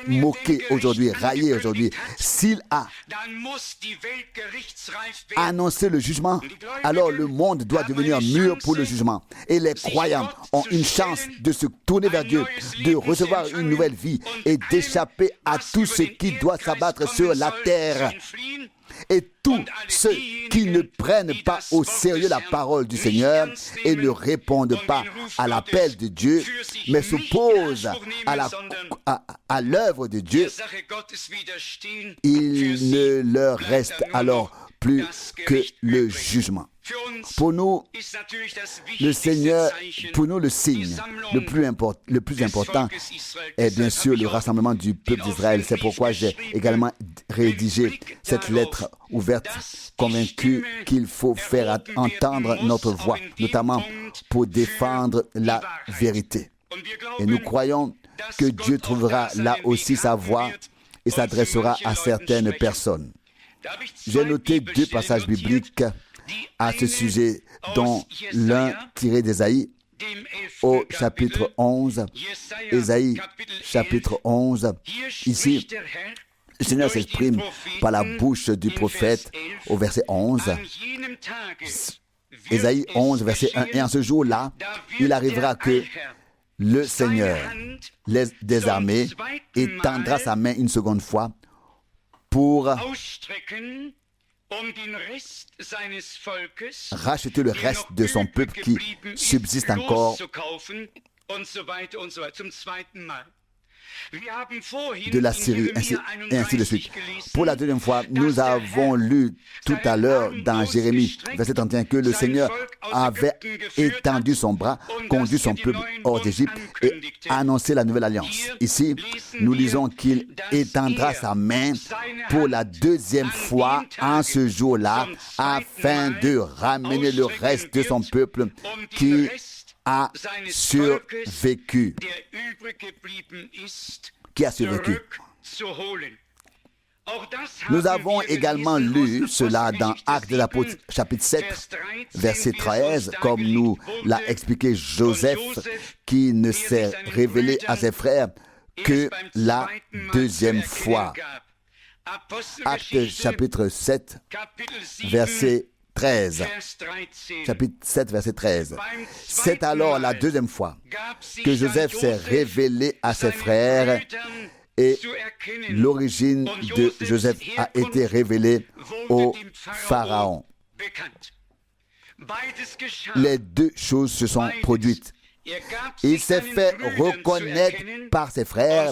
moquer aujourd'hui, railler aujourd'hui. S'il a annoncé le jugement, alors le monde doit devenir mûr pour le jugement. Et les croyants ont une chance de se tourner vers Dieu, de recevoir une nouvelle vie et d'échapper à tout ce qui doit s'abattre sur la terre. Et tous ceux qui ne prennent pas au sérieux la parole du Seigneur et ne répondent pas à l'appel de Dieu, mais s'opposent à l'œuvre de Dieu, il ne leur reste alors plus que le jugement. Pour nous, le Seigneur, pour nous, le signe le plus important est bien sûr le rassemblement du peuple d'Israël. C'est pourquoi j'ai également rédigé cette lettre ouverte, convaincu qu'il faut faire entendre notre voix, notamment pour défendre la vérité. Et nous croyons que Dieu trouvera là aussi sa voix et s'adressera à certaines personnes. J'ai noté deux passages bibliques à ce sujet, dont l'un tiré d'Ésaïe au chapitre 11. Ésaïe chapitre 11. Ici, le Seigneur s'exprime par la bouche du prophète au verset 11. Ésaïe 11, verset 1. Et en ce jour-là, il arrivera que le Seigneur des armées étendra sa main une seconde fois pour racheter le reste de son peuple qui subsiste encore de la Syrie, et ainsi de suite. Pour la deuxième fois, nous avons lu tout à l'heure dans Jérémie, verset 31, que le Seigneur avait étendu son bras, conduit son peuple hors d'Égypte et annoncé la nouvelle alliance. Ici, nous lisons qu'il étendra sa main pour la deuxième fois en ce jour-là, afin de ramener le reste de son peuple qui a survécu. Qui a survécu. Nous avons également lu cela dans Actes de l'Apôtre, chapitre 7, verset 13, comme nous l'a expliqué Joseph, qui ne s'est révélé à ses frères que la deuxième fois. Actes chapitre 7, verset 13. Chapitre 7, verset 13. C'est alors la deuxième fois que Joseph s'est révélé à ses frères et l'origine de Joseph a été révélée au Pharaon. Les deux choses se sont produites. Il s'est fait reconnaître par ses frères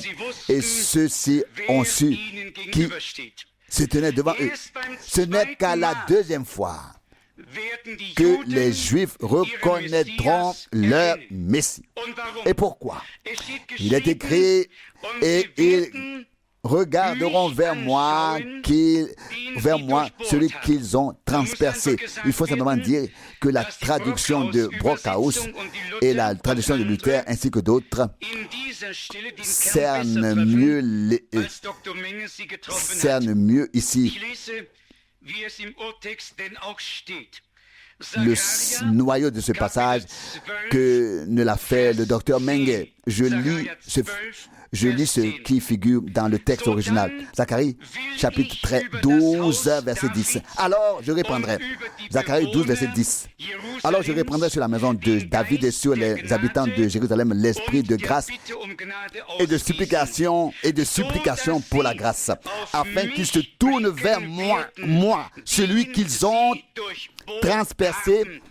et ceux-ci ont su qui se tenait devant eux. Ce n'est qu'à la deuxième fois que les Juifs reconnaîtront leur Messie. Et pourquoi? Il est écrit, et ils regarderont vers moi celui qu'ils ont transpercé. Il faut simplement dire que la traduction de Brockhaus et la traduction de Luther ainsi que d'autres cernent mieux ici le noyau de ce passage que ne l'a fait le docteur Menge. je lis ce qui figure dans le texte original. Zacharie, chapitre 12, verset 10. Alors je reprendrai. Zacharie 12, verset 10. Alors je reprendrai sur la maison de David et sur les habitants de Jérusalem l'esprit de grâce et de supplication pour la grâce, afin qu'ils se tournent vers moi, celui qu'ils ont transpercé,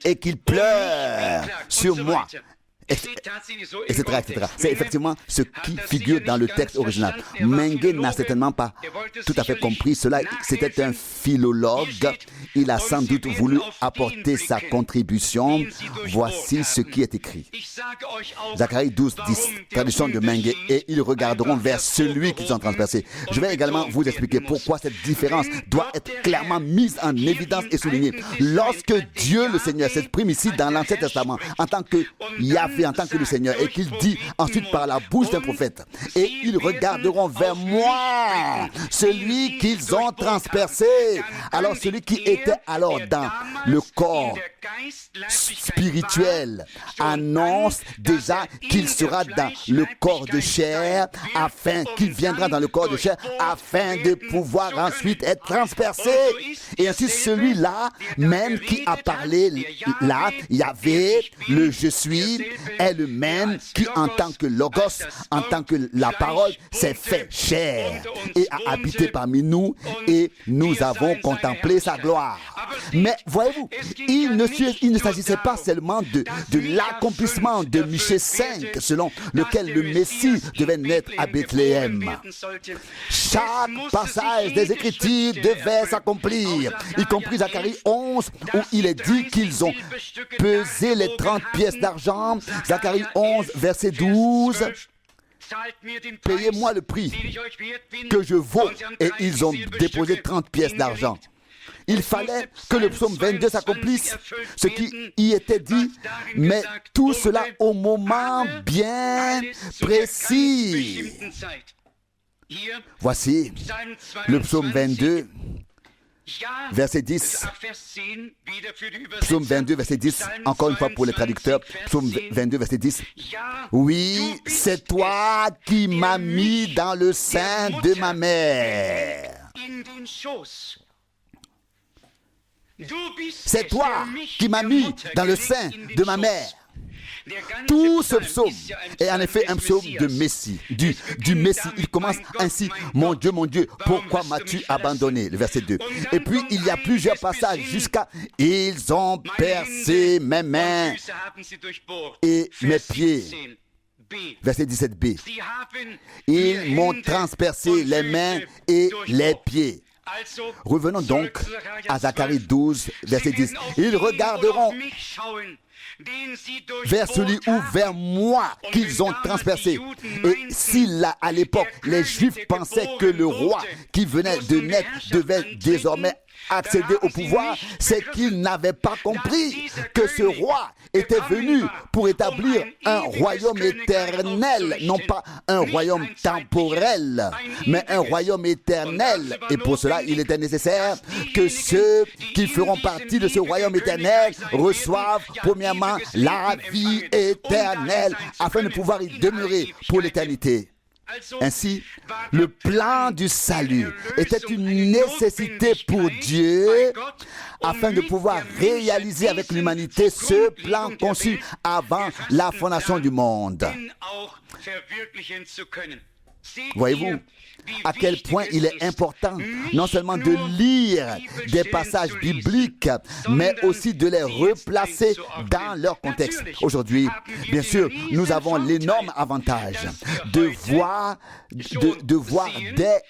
et qu'ils pleurent sur moi, etc. C'est effectivement ce qui figure dans le texte original. Mengue n'a certainement pas tout à fait compris cela. C'était un philologue. Il a sans doute voulu apporter sa contribution. Voici ce qui est écrit. Zacharie 12, 10, traduction de Mengue. Et ils regarderont vers celui qu'ils ont transpercé. Je vais également vous expliquer pourquoi cette différence doit être clairement mise en évidence et soulignée. Lorsque Dieu le Seigneur s'exprime ici dans l'Ancien Testament en tant que Yahvé, en tant que le Seigneur, et qu'il dit ensuite par la bouche d'un prophète, et ils regarderont vers moi celui qu'ils ont transpercé. Alors celui qui était alors dans le corps spirituel annonce déjà qu'il sera dans le corps de chair, afin qu'il viendra dans le corps de chair afin de pouvoir ensuite être transpercé. Et ainsi celui-là même qui a parlé là, Yahvé, le je suis, est le même qui en tant que logos, en tant que la parole, s'est fait chair et a habité parmi nous, et nous avons contemplé sa gloire. Mais voyez-vous, il ne s'agissait pas seulement de l'accomplissement de Michée 5, selon lequel le Messie devait naître à Bethléem. Chaque passage des Écritures devait s'accomplir, y compris Zacharie 11, où il est dit qu'ils ont pesé les 30 pièces d'argent. Zacharie 11, verset 12. Payez-moi le prix que je vaux. Et ils ont déposé 30 pièces d'argent. Il fallait que le psaume 22 s'accomplisse, ce qui y était dit, mais tout cela au moment bien précis. Voici le psaume 22, verset 10. Psaume 22, verset 10, encore une fois pour les traducteurs. Psaume 22, verset 10. Oui, c'est toi qui m'as mis dans le sein de ma mère. C'est toi qui m'as mis dans le sein de ma mère. Tout ce psaume est en effet un psaume de Messie, du Messie. Il commence ainsi: mon Dieu, pourquoi m'as-tu abandonné? Le verset 2. Et puis il y a plusieurs passages jusqu'à ils ont percé mes mains et mes pieds. Verset 17b. Ils m'ont transpercé les mains et les pieds. Revenons donc à Zacharie 12, verset 10. Ils regarderont vers celui ou vers moi qu'ils ont transpercé. Et si là, à l'époque, les Juifs pensaient que le roi qui venait de naître devait désormais accéder au pouvoir, c'est qu'ils n'avaient pas compris que ce roi était venu pour établir un royaume éternel, non pas un royaume temporel, mais un royaume éternel. Et pour cela, il était nécessaire que ceux qui feront partie de ce royaume éternel reçoivent premièrement la vie éternelle, afin de pouvoir y demeurer pour l'éternité. Ainsi, le plan du salut était une nécessité pour Dieu afin de pouvoir réaliser avec l'humanité ce plan conçu avant la fondation du monde. Voyez-vous à quel point il est important non seulement de lire des passages bibliques, mais aussi de les replacer dans leur contexte. Aujourd'hui, bien sûr, nous avons l'énorme avantage de voir dès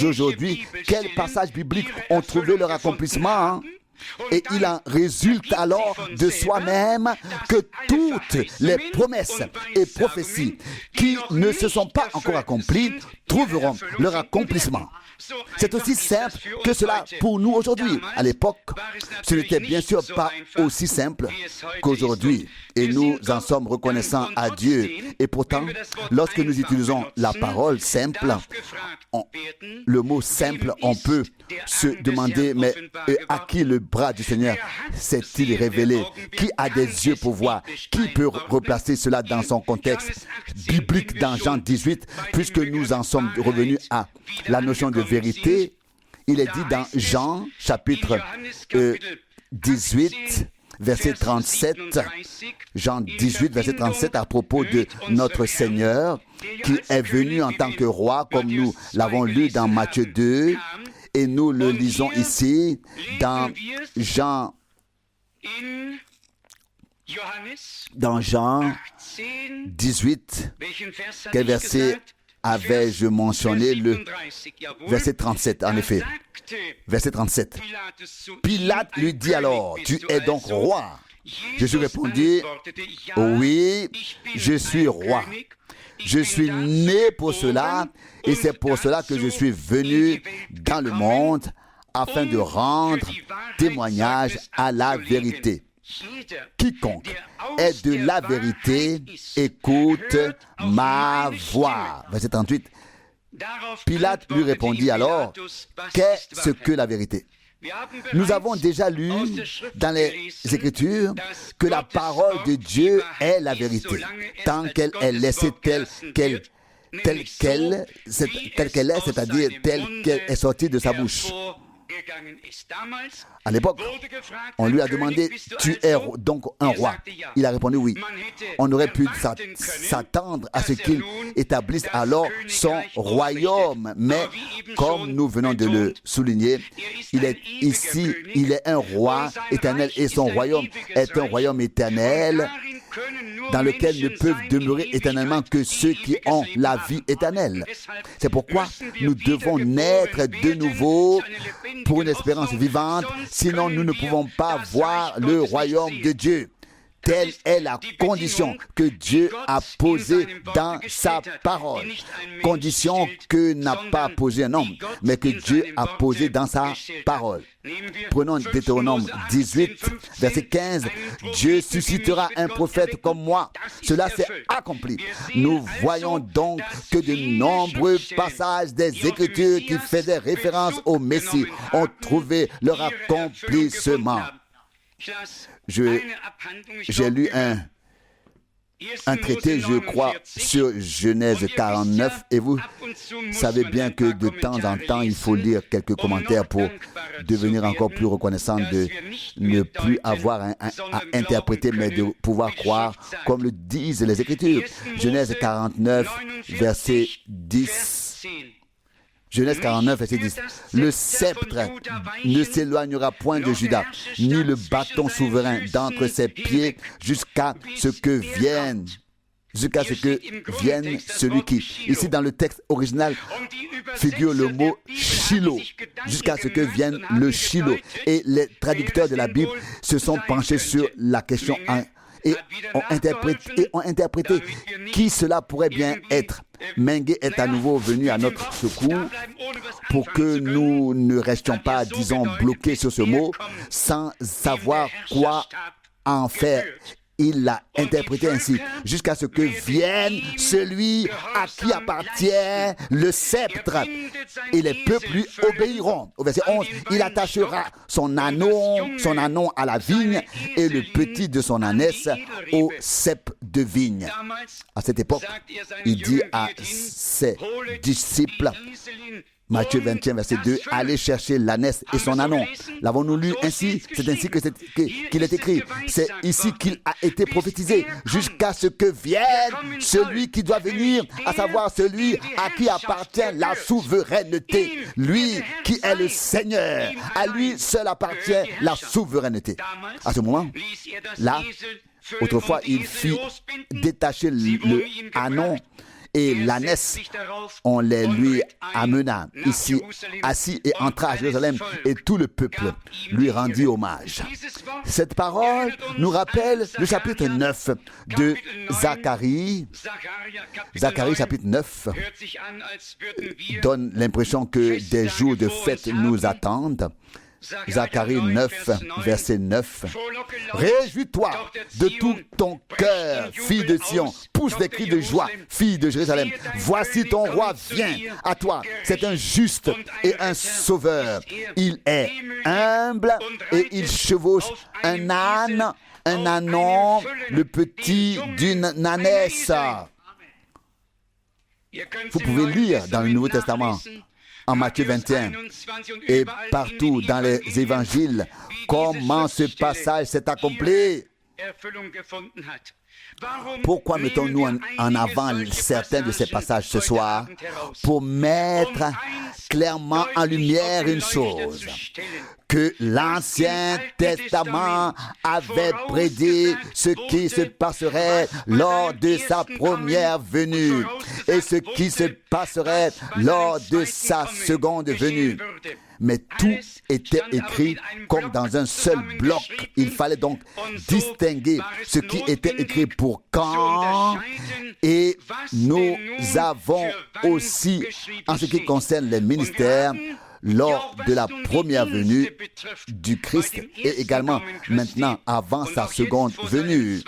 aujourd'hui quels passages bibliques ont trouvé leur accomplissement. Et il en résulte alors de soi-même que toutes les promesses et prophéties qui ne se sont pas encore accomplies, trouveront leur accomplissement. C'est aussi simple que cela pour nous aujourd'hui. À l'époque, ce n'était bien sûr pas aussi simple qu'aujourd'hui. Et nous en sommes reconnaissants à Dieu. Et pourtant, lorsque nous utilisons la parole simple, le mot simple, on peut se demander, mais à qui le bras du Seigneur s'est-il révélé? Qui a des yeux pour voir? Qui peut replacer cela dans son contexte biblique dans Jean 18, puisque nous en sommes revenus à la notion de vérité? Il est dit dans Jean chapitre 18, verset 37, Jean 18, verset 37, à propos de notre Seigneur qui est venu en tant que roi, comme nous l'avons lu dans Matthieu 2, et nous le lisons ici dans Jean 18. Quel verset avais-je mentionné? Le verset 37, en effet. Verset 37. Pilate lui dit alors, tu es donc roi? Jésus répondit, oui, je suis roi. Je suis né pour cela, et c'est pour cela que je suis venu dans le monde, afin de rendre témoignage à la vérité. Quiconque est de la vérité écoute ma voix. Verset 38. Pilate lui répondit alors, qu'est-ce que la vérité? Nous avons déjà lu dans les Écritures que la parole de Dieu est la vérité, tant qu'elle est laissée telle qu'elle est, c'est-à-dire telle qu'elle est sortie de sa bouche. À l'époque, on lui a demandé, tu es donc un roi? Il a répondu oui. On aurait pu s'attendre à ce qu'il établisse alors son royaume. Mais comme nous venons de le souligner, il est ici, il est un roi éternel et son royaume est un royaume éternel dans lequel ne peuvent demeurer éternellement que ceux qui ont la vie éternelle. C'est pourquoi nous devons naître de nouveau pour une espérance vivante, sinon nous ne pouvons pas voir le royaume de Dieu. Telle est la condition que Dieu a posée dans sa parole. Condition que n'a pas posée un homme, mais que Dieu a posée dans sa parole. Prenons Deutéronome 18, verset 15. Dieu suscitera un prophète comme moi. Cela s'est accompli. Nous voyons donc que de nombreux passages des Écritures qui faisaient référence au Messie ont trouvé leur accomplissement. J'ai lu un traité, je crois, sur Genèse 49, et vous savez bien que de temps en temps, il faut lire quelques commentaires pour devenir encore plus reconnaissant de ne plus avoir à interpréter, mais de pouvoir croire comme le disent les Écritures. Genèse 49, verset 10. Genèse 49, verset 10. Le sceptre ne s'éloignera point de Juda, ni le bâton souverain d'entre ses pieds, jusqu'à ce que vienne celui qui, ici dans le texte original, figure le mot Shiloh, jusqu'à ce que vienne le Shiloh. Et les traducteurs de la Bible se sont penchés sur la question et ont interprété qui cela pourrait bien être. Mengue est à nouveau venu à notre secours pour que nous ne restions pas, disons, bloqués sur ce mot sans savoir quoi en faire. Il l'a interprété ainsi, jusqu'à ce que vienne celui à qui appartient le sceptre, et les peuples lui obéiront. Au verset 11, il attachera son ânon à la vigne, et le petit de son ânesse au cep de vigne. À cette époque, il dit à ses disciples, Matthieu 21, verset 2, allez chercher l'ânesse et son ânon. L'avons-nous lu ainsi? C'est ainsi qu'il est écrit. C'est ici qu'il a été prophétisé, jusqu'à ce que vienne celui qui doit venir, à savoir celui à qui appartient la souveraineté. Lui qui est le Seigneur. À lui seul appartient la souveraineté. À ce moment-là, autrefois, il fit détacher le ânon et l'ânesse, on les lui amena ici, assis, et entra à Jérusalem, et tout le peuple lui rendit hommage. Cette parole nous rappelle le chapitre 9 de Zacharie. Zacharie chapitre 9 donne l'impression que des jours de fête nous attendent. Zacharie 9, verset 9. Réjouis-toi de tout ton cœur, fille de Sion. Pousse des cris de joie, fille de Jérusalem. Voici ton roi vient à toi. C'est un juste et un sauveur. Il est humble et il chevauche un âne, un ânon, le petit d'une ânesse. Vous pouvez lire dans le Nouveau Testament, en Matthieu 21 et partout dans les évangiles, comment ce passage s'est accompli. Pourquoi mettons-nous en avant certains de ces passages ce soir? Pour mettre clairement en lumière une chose, que l'Ancien Testament avait prédit ce qui se passerait lors de sa première venue et ce qui se passerait lors de sa seconde venue. Mais tout était écrit comme dans un seul bloc. Il fallait donc distinguer ce qui était écrit pour quand, et nous avons aussi, en ce qui concerne les ministères, lors de la première venue du Christ et également maintenant avant sa seconde venue.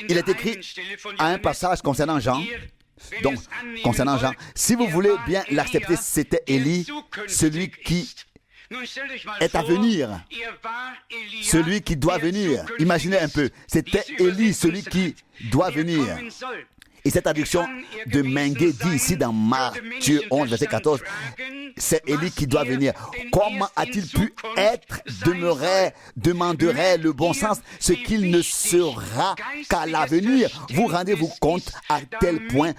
Il est écrit à un passage concernant Jean. Donc, concernant Jean, si vous voulez bien l'accepter, c'était Élie, celui qui est à venir, celui qui doit venir. Imaginez un peu, c'était Élie, celui qui doit venir. Et cette traduction de Mengué dit ici dans Matthieu 11, verset 14, c'est Élie qui doit venir. Comment a-t-il pu être, demanderait le bon sens, ce qu'il ne sera qu'à l'avenir? Vous rendez-vous compte à tel point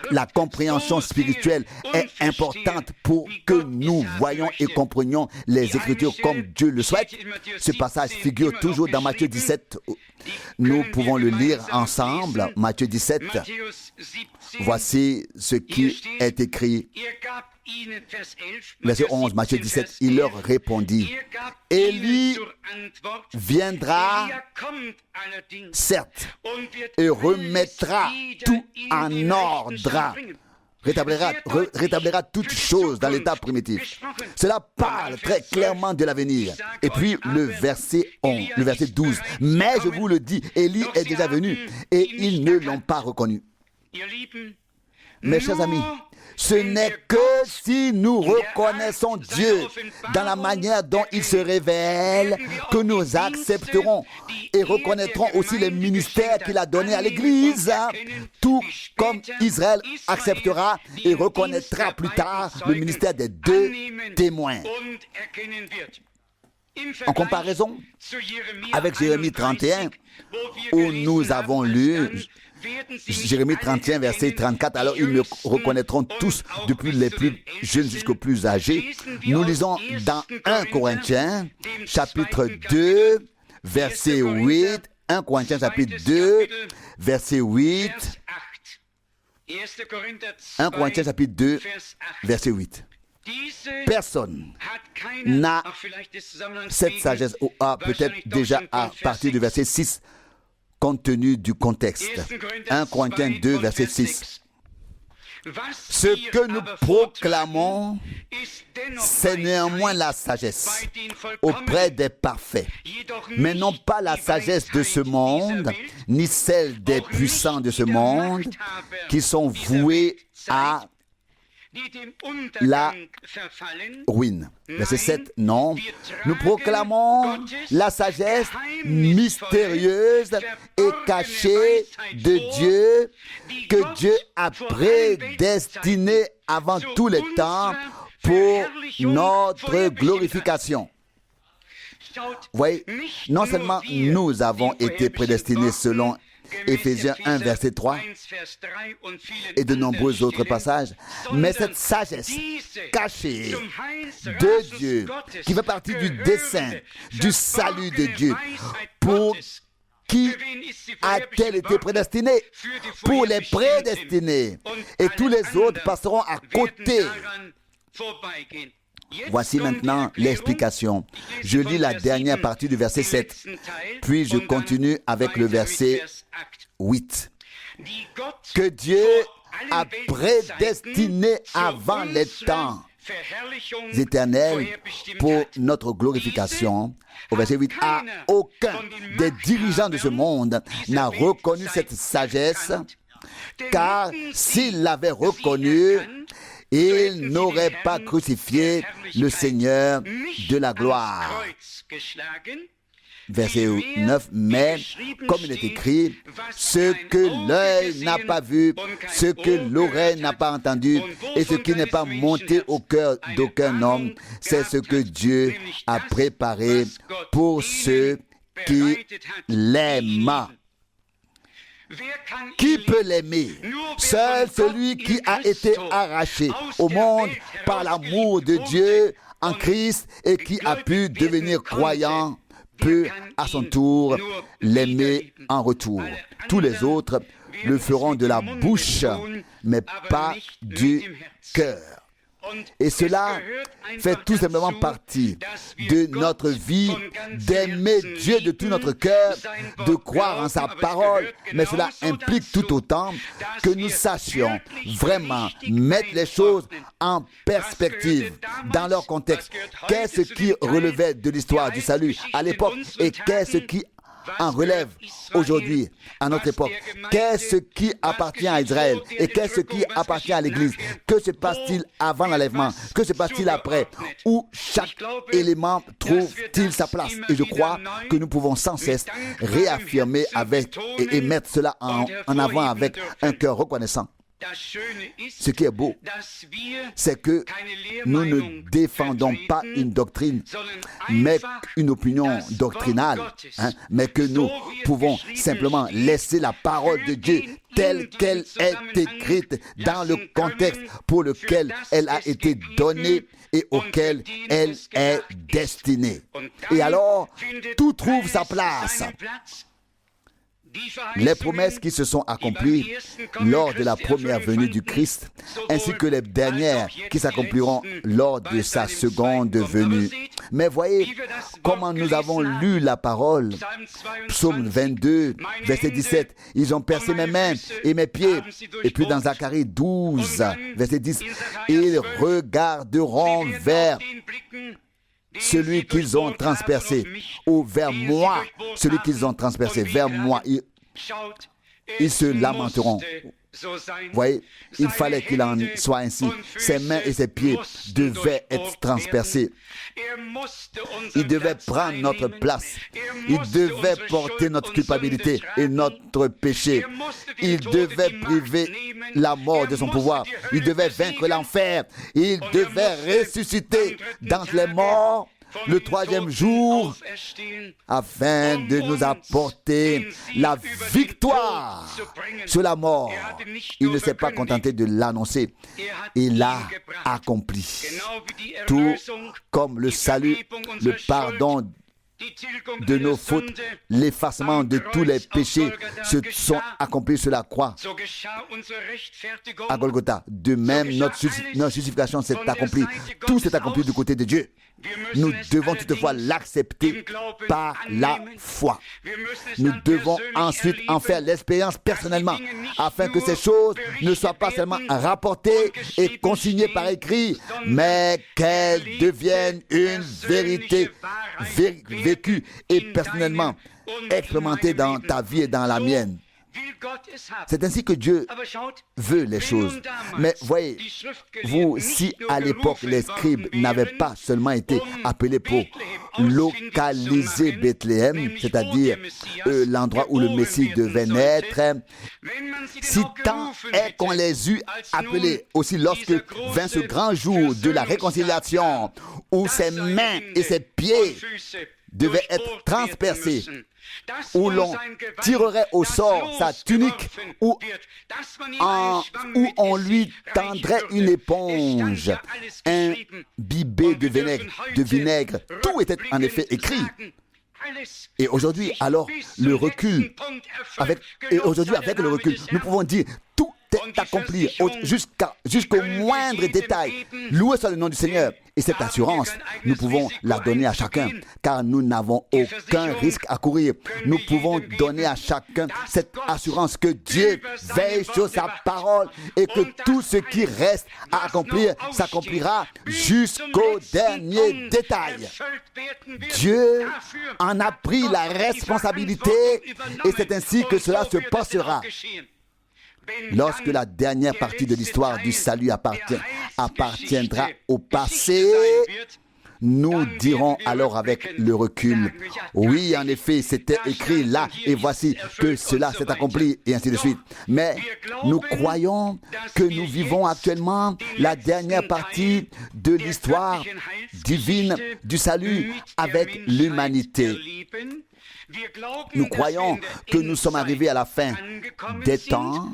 la compréhension spirituelle est importante pour que nous voyions et comprenions les Écritures comme Dieu le souhaite. Ce passage figure toujours dans Matthieu 17. Nous pouvons le lire ensemble. Matthieu 17. Voici ce qui est écrit. Verset 11, Matthieu 17. Il leur répondit, Élie viendra, certes, et remettra tout en ordre. Rétablira toutes choses dans l'état primitif. Cela parle très clairement de l'avenir. Et puis le verset 12. Mais je vous le dis, Élie est déjà venu et ils ne l'ont pas reconnu. Mes chers amis, ce n'est que si nous reconnaissons Dieu dans la manière dont il se révèle que nous accepterons et reconnaîtrons aussi les ministères qu'il a donnés à l'Église, tout comme Israël acceptera et reconnaîtra plus tard le ministère des deux témoins. En comparaison avec Jérémie 31, où nous avons lu Jérémie 31, verset 34, alors ils me reconnaîtront tous, depuis les plus jeunes jusqu'aux plus âgés. Nous lisons dans 1 Corinthiens, chapitre 2, verset 8, 1 Corinthiens, chapitre 2, verset 8, 1 Corinthiens, chapitre 2, verset 8. Personne n'a cette sagesse, ou a peut-être déjà à partir du verset 6, compte tenu du contexte. 1 Corinthiens 2, verset 6. Ce que nous proclamons, c'est néanmoins la sagesse auprès des parfaits, mais non pas la sagesse de ce monde, ni celle des puissants de ce monde, qui sont voués à la ruine. Verset 7, non. Nous proclamons la sagesse mystérieuse et cachée de Dieu, que Dieu a prédestinée avant tous les temps pour notre glorification. Vous voyez, non seulement nous avons été prédestinés selon Éphésiens 1, verset 3 et de nombreux autres passages, mais cette sagesse cachée de Dieu, qui fait partie du dessein, du salut de Dieu, pour Qui a-t-elle été prédestinée? Pour les prédestinés. Et tous les autres passeront à côté. Voici maintenant l'explication. Je lis la dernière partie du verset 7. Puis je continue avec le verset 8. Que Dieu a prédestiné avant les temps éternels pour notre glorification. Au verset 8, à aucun des dirigeants de ce monde n'a reconnu cette sagesse, car s'il l'avait reconnue, il n'aurait pas crucifié le Seigneur de la gloire. Verset 9, mais comme il est écrit, ce que l'œil n'a pas vu, ce que l'oreille n'a pas entendu, et ce qui n'est pas monté au cœur d'aucun homme, c'est ce que Dieu a préparé pour ceux qui l'aiment. Qui peut l'aimer? Seul celui qui a été arraché au monde par l'amour de Dieu en Christ et qui a pu devenir croyant peut à son tour l'aimer en retour. Tous les autres le feront de la bouche, mais pas du cœur. Et cela fait tout simplement partie de notre vie, d'aimer Dieu de tout notre cœur, de croire en sa parole, mais cela implique tout autant que nous sachions vraiment mettre les choses en perspective, dans leur contexte. Qu'est-ce qui relevait de l'histoire du salut à l'époque et qu'est-ce qui en relève aujourd'hui, à notre époque? Qu'est-ce qui appartient à Israël et qu'est-ce qui appartient à l'Église? Que se passe-t-il avant l'enlèvement? Que se passe-t-il après? Où chaque élément trouve-t-il sa place? Et je crois que nous pouvons sans cesse réaffirmer et mettre cela en avant avec un cœur reconnaissant. Ce qui est beau, c'est que nous ne défendons pas une doctrine, mais une opinion doctrinale, mais que nous pouvons simplement laisser la parole de Dieu telle qu'elle est écrite dans le contexte pour lequel elle a été donnée et auquel elle est destinée. Et alors, tout trouve sa place. Les promesses qui se sont accomplies lors de la première venue du Christ, ainsi que les dernières qui s'accompliront lors de sa seconde venue. Mais voyez comment nous avons lu la parole. Psaume 22, verset 17. Ils ont percé mes mains et mes pieds. Et puis dans Zacharie 12, verset 10. Ils regarderont vers celui qu'ils ont transpercé, ou vers moi, celui qu'ils ont transpercé, vers moi, ils se lamenteront. Voyez, il fallait qu'il en soit ainsi. Ses mains et ses pieds devaient être transpercés. Il devait prendre notre place. Il devait porter notre culpabilité et notre péché. Il devait priver la mort de son pouvoir. Il devait vaincre l'enfer. Il devait ressusciter d'entre les morts le troisième jour afin de nous apporter la victoire sur la mort. Il ne s'est pas contenté de l'annoncer, il l'a accompli. Tout comme le salut, le pardon de nos fautes, l'effacement de tous les péchés se sont accomplis sur la croix à Golgotha. De même, notre justification s'est accomplie. Tout s'est accompli du côté de Dieu. Nous devons toutefois l'accepter par la foi. Nous devons ensuite en faire l'expérience personnellement, afin que ces choses ne soient pas seulement rapportées et consignées par écrit, mais qu'elles deviennent une vérité vécue et personnellement expérimentée dans ta vie et dans la mienne. C'est ainsi que Dieu veut les choses. Mais voyez, vous, si à l'époque les scribes n'avaient pas seulement été appelés pour localiser Bethléem, c'est-à-dire l'endroit où le Messie devait naître, si tant est qu'on les eût appelés aussi lorsque vint ce grand jour de la réconciliation, où ses mains et ses pieds devaient être transpercés, où l'on tirerait au sort sa tunique, où on lui tendrait une éponge imbibée de vinaigre. Tout était en effet écrit. Et aujourd'hui, alors, le recul, avec le recul, nous pouvons dire tout est accompli jusqu'au moindre détail. Loué soit le nom du Seigneur. Et cette assurance, nous pouvons la donner à chacun, car nous n'avons aucun risque à courir. Nous pouvons donner à chacun cette assurance que Dieu veille sur sa parole et que tout ce qui reste à accomplir s'accomplira jusqu'au dernier détail. Dieu en a pris la responsabilité et c'est ainsi que cela se passera. Lorsque la dernière partie de l'histoire du salut appartiendra au passé, nous dirons alors avec le recul, oui, en effet, c'était écrit là, et voici que cela s'est accompli, et ainsi de suite. Mais nous croyons que nous vivons actuellement la dernière partie de l'histoire divine du salut avec l'humanité. Nous croyons que nous sommes arrivés à la fin des temps.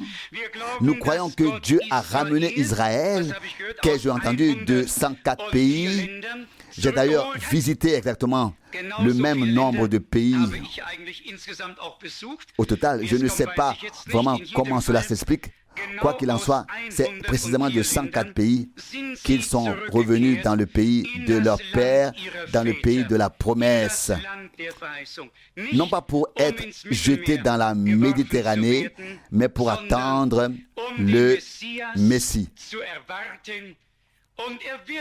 Nous croyons que Dieu a ramené Israël, qu'ai-je entendu, de 104 pays. J'ai d'ailleurs visité exactement le même nombre de pays. Au total, je ne sais pas vraiment comment cela s'explique. Quoi qu'il en soit, c'est précisément de 104 pays qu'ils sont revenus dans le pays de leur Père, dans le pays de la promesse. Non pas pour être jetés dans la Méditerranée, mais pour attendre le Messie.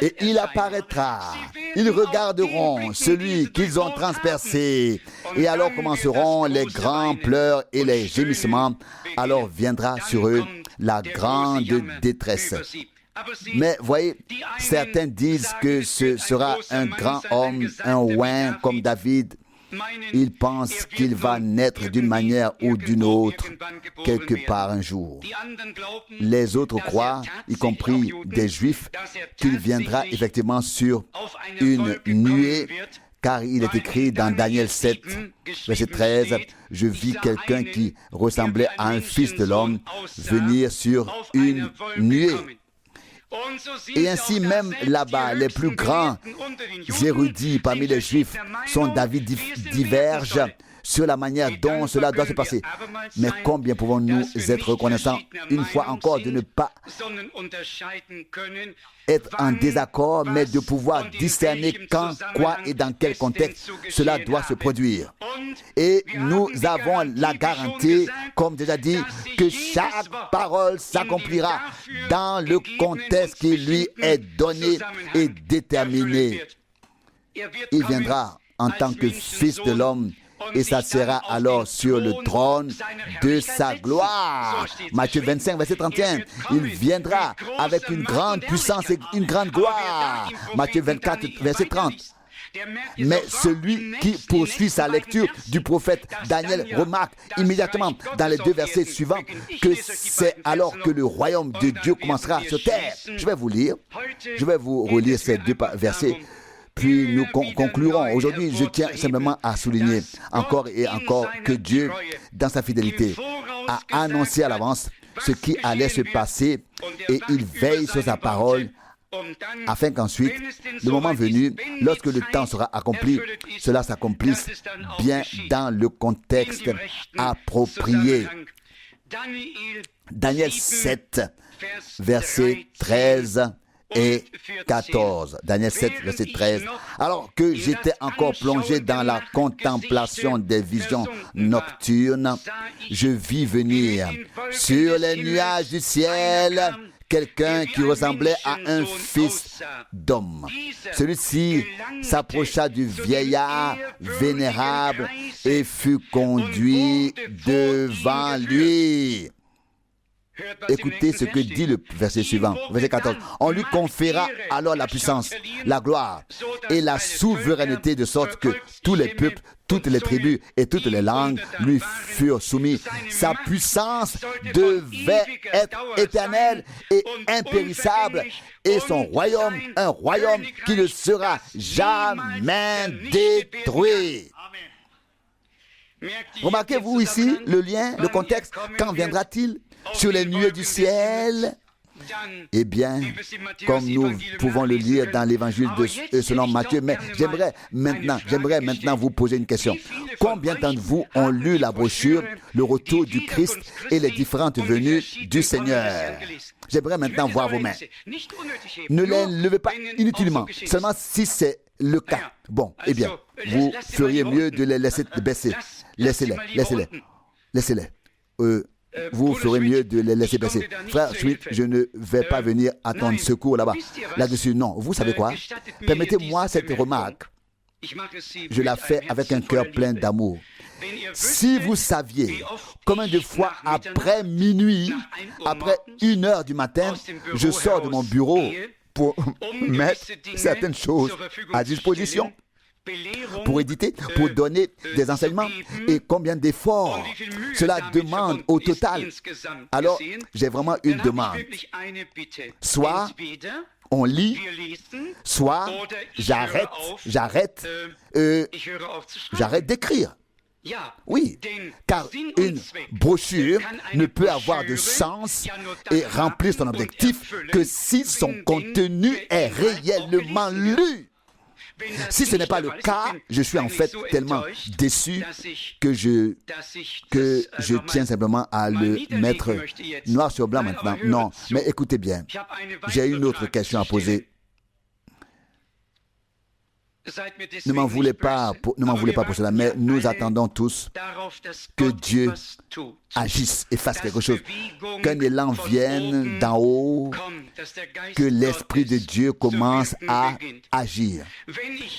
Et il apparaîtra, ils regarderont celui qu'ils ont transpercé, et alors commenceront les grands pleurs et les gémissements, alors viendra sur eux la grande détresse. Mais voyez, certains disent que ce sera un grand homme, un oint comme David. Ils pensent qu'il va naître d'une manière ou d'une autre, quelque part un jour. Les autres croient, y compris des Juifs, qu'il viendra effectivement sur une nuée, car il est écrit dans Daniel 7, verset 13, « Je vis quelqu'un qui ressemblait à un fils de l'homme venir sur une nuée. » Et ainsi même là-bas, les plus grands érudits parmi les Juifs sont d'avis divergent sur la manière dont cela doit se passer. Mais combien pouvons-nous être reconnaissants une fois encore de ne pas être en désaccord, mais de pouvoir discerner quand, quoi et dans quel contexte cela doit se produire. Et nous avons la garantie, comme déjà dit, que chaque parole s'accomplira dans le contexte qui lui est donné et déterminé. Il viendra en tant que Fils de l'homme et s'assiera alors sur le trône de sa gloire. Matthieu 25, verset 31. Il viendra avec une grande puissance et une grande gloire. Matthieu 24, verset 30. Mais celui qui poursuit sa lecture du prophète Daniel remarque immédiatement dans les 2 versets suivants que c'est alors que le royaume de Dieu commencera sur terre. Je vais vous relire ces 2 versets. Puis nous conclurons. Aujourd'hui, je tiens simplement à souligner encore et encore que Dieu, dans sa fidélité, a annoncé à l'avance ce qui allait se passer et il veille sur sa parole afin qu'ensuite, le moment venu, lorsque le temps sera accompli, cela s'accomplisse bien dans le contexte approprié. Daniel 7, versets 13 et 14. Daniel 7, verset 13. Alors que j'étais encore plongé dans la contemplation des visions nocturnes, je vis venir sur les nuages du ciel quelqu'un qui ressemblait à un fils d'homme. Celui-ci s'approcha du vieillard vénérable et fut conduit devant lui. Écoutez ce que dit le verset suivant, verset 14. On lui conféra alors la puissance, la gloire et la souveraineté de sorte que tous les peuples, toutes les tribus et toutes les langues lui furent soumis. Sa puissance devait être éternelle et impérissable et son royaume, un royaume qui ne sera jamais détruit. Remarquez-vous ici le lien, le contexte. Quand viendra-t-il sur les nuées du ciel? Eh bien, comme nous pouvons le lire dans l'évangile selon Matthieu, mais j'aimerais maintenant vous poser une question. Combien d'entre vous ont lu la brochure « Le retour du Christ et les différentes venues du Seigneur » ? J'aimerais maintenant voir vos mains. Ne les levez pas inutilement, seulement si c'est le cas. Bon, eh bien, vous feriez mieux de les laisser baisser. Laissez-les. Vous ferez mieux de les laisser baisser. Frère Schmitt, je ne vais pas venir à ton secours là-dessus. Non, vous savez quoi? Permettez-moi cette remarque. Je la fais avec un cœur plein d'amour. Si vous saviez combien de fois après minuit, après 1h du matin, je sors de mon bureau pour mettre certaines choses à disposition, pour éditer, pour donner des enseignements, et combien d'efforts cela demande au total. Alors, j'ai vraiment une demande. Soit on lit, soit j'arrête d'écrire. Oui, car une brochure ne peut avoir de sens et remplir son objectif que si son contenu est réellement lu. Si ce n'est pas le cas, je suis en fait tellement déçu que je tiens simplement à le mettre noir sur blanc maintenant. Non, mais écoutez bien, j'ai une autre question à poser. Ne m'en voulez pas pour cela, mais nous attendons tous que Dieu agisse et fasse quelque chose, qu'un élan vienne d'en haut, que l'Esprit de Dieu commence à agir.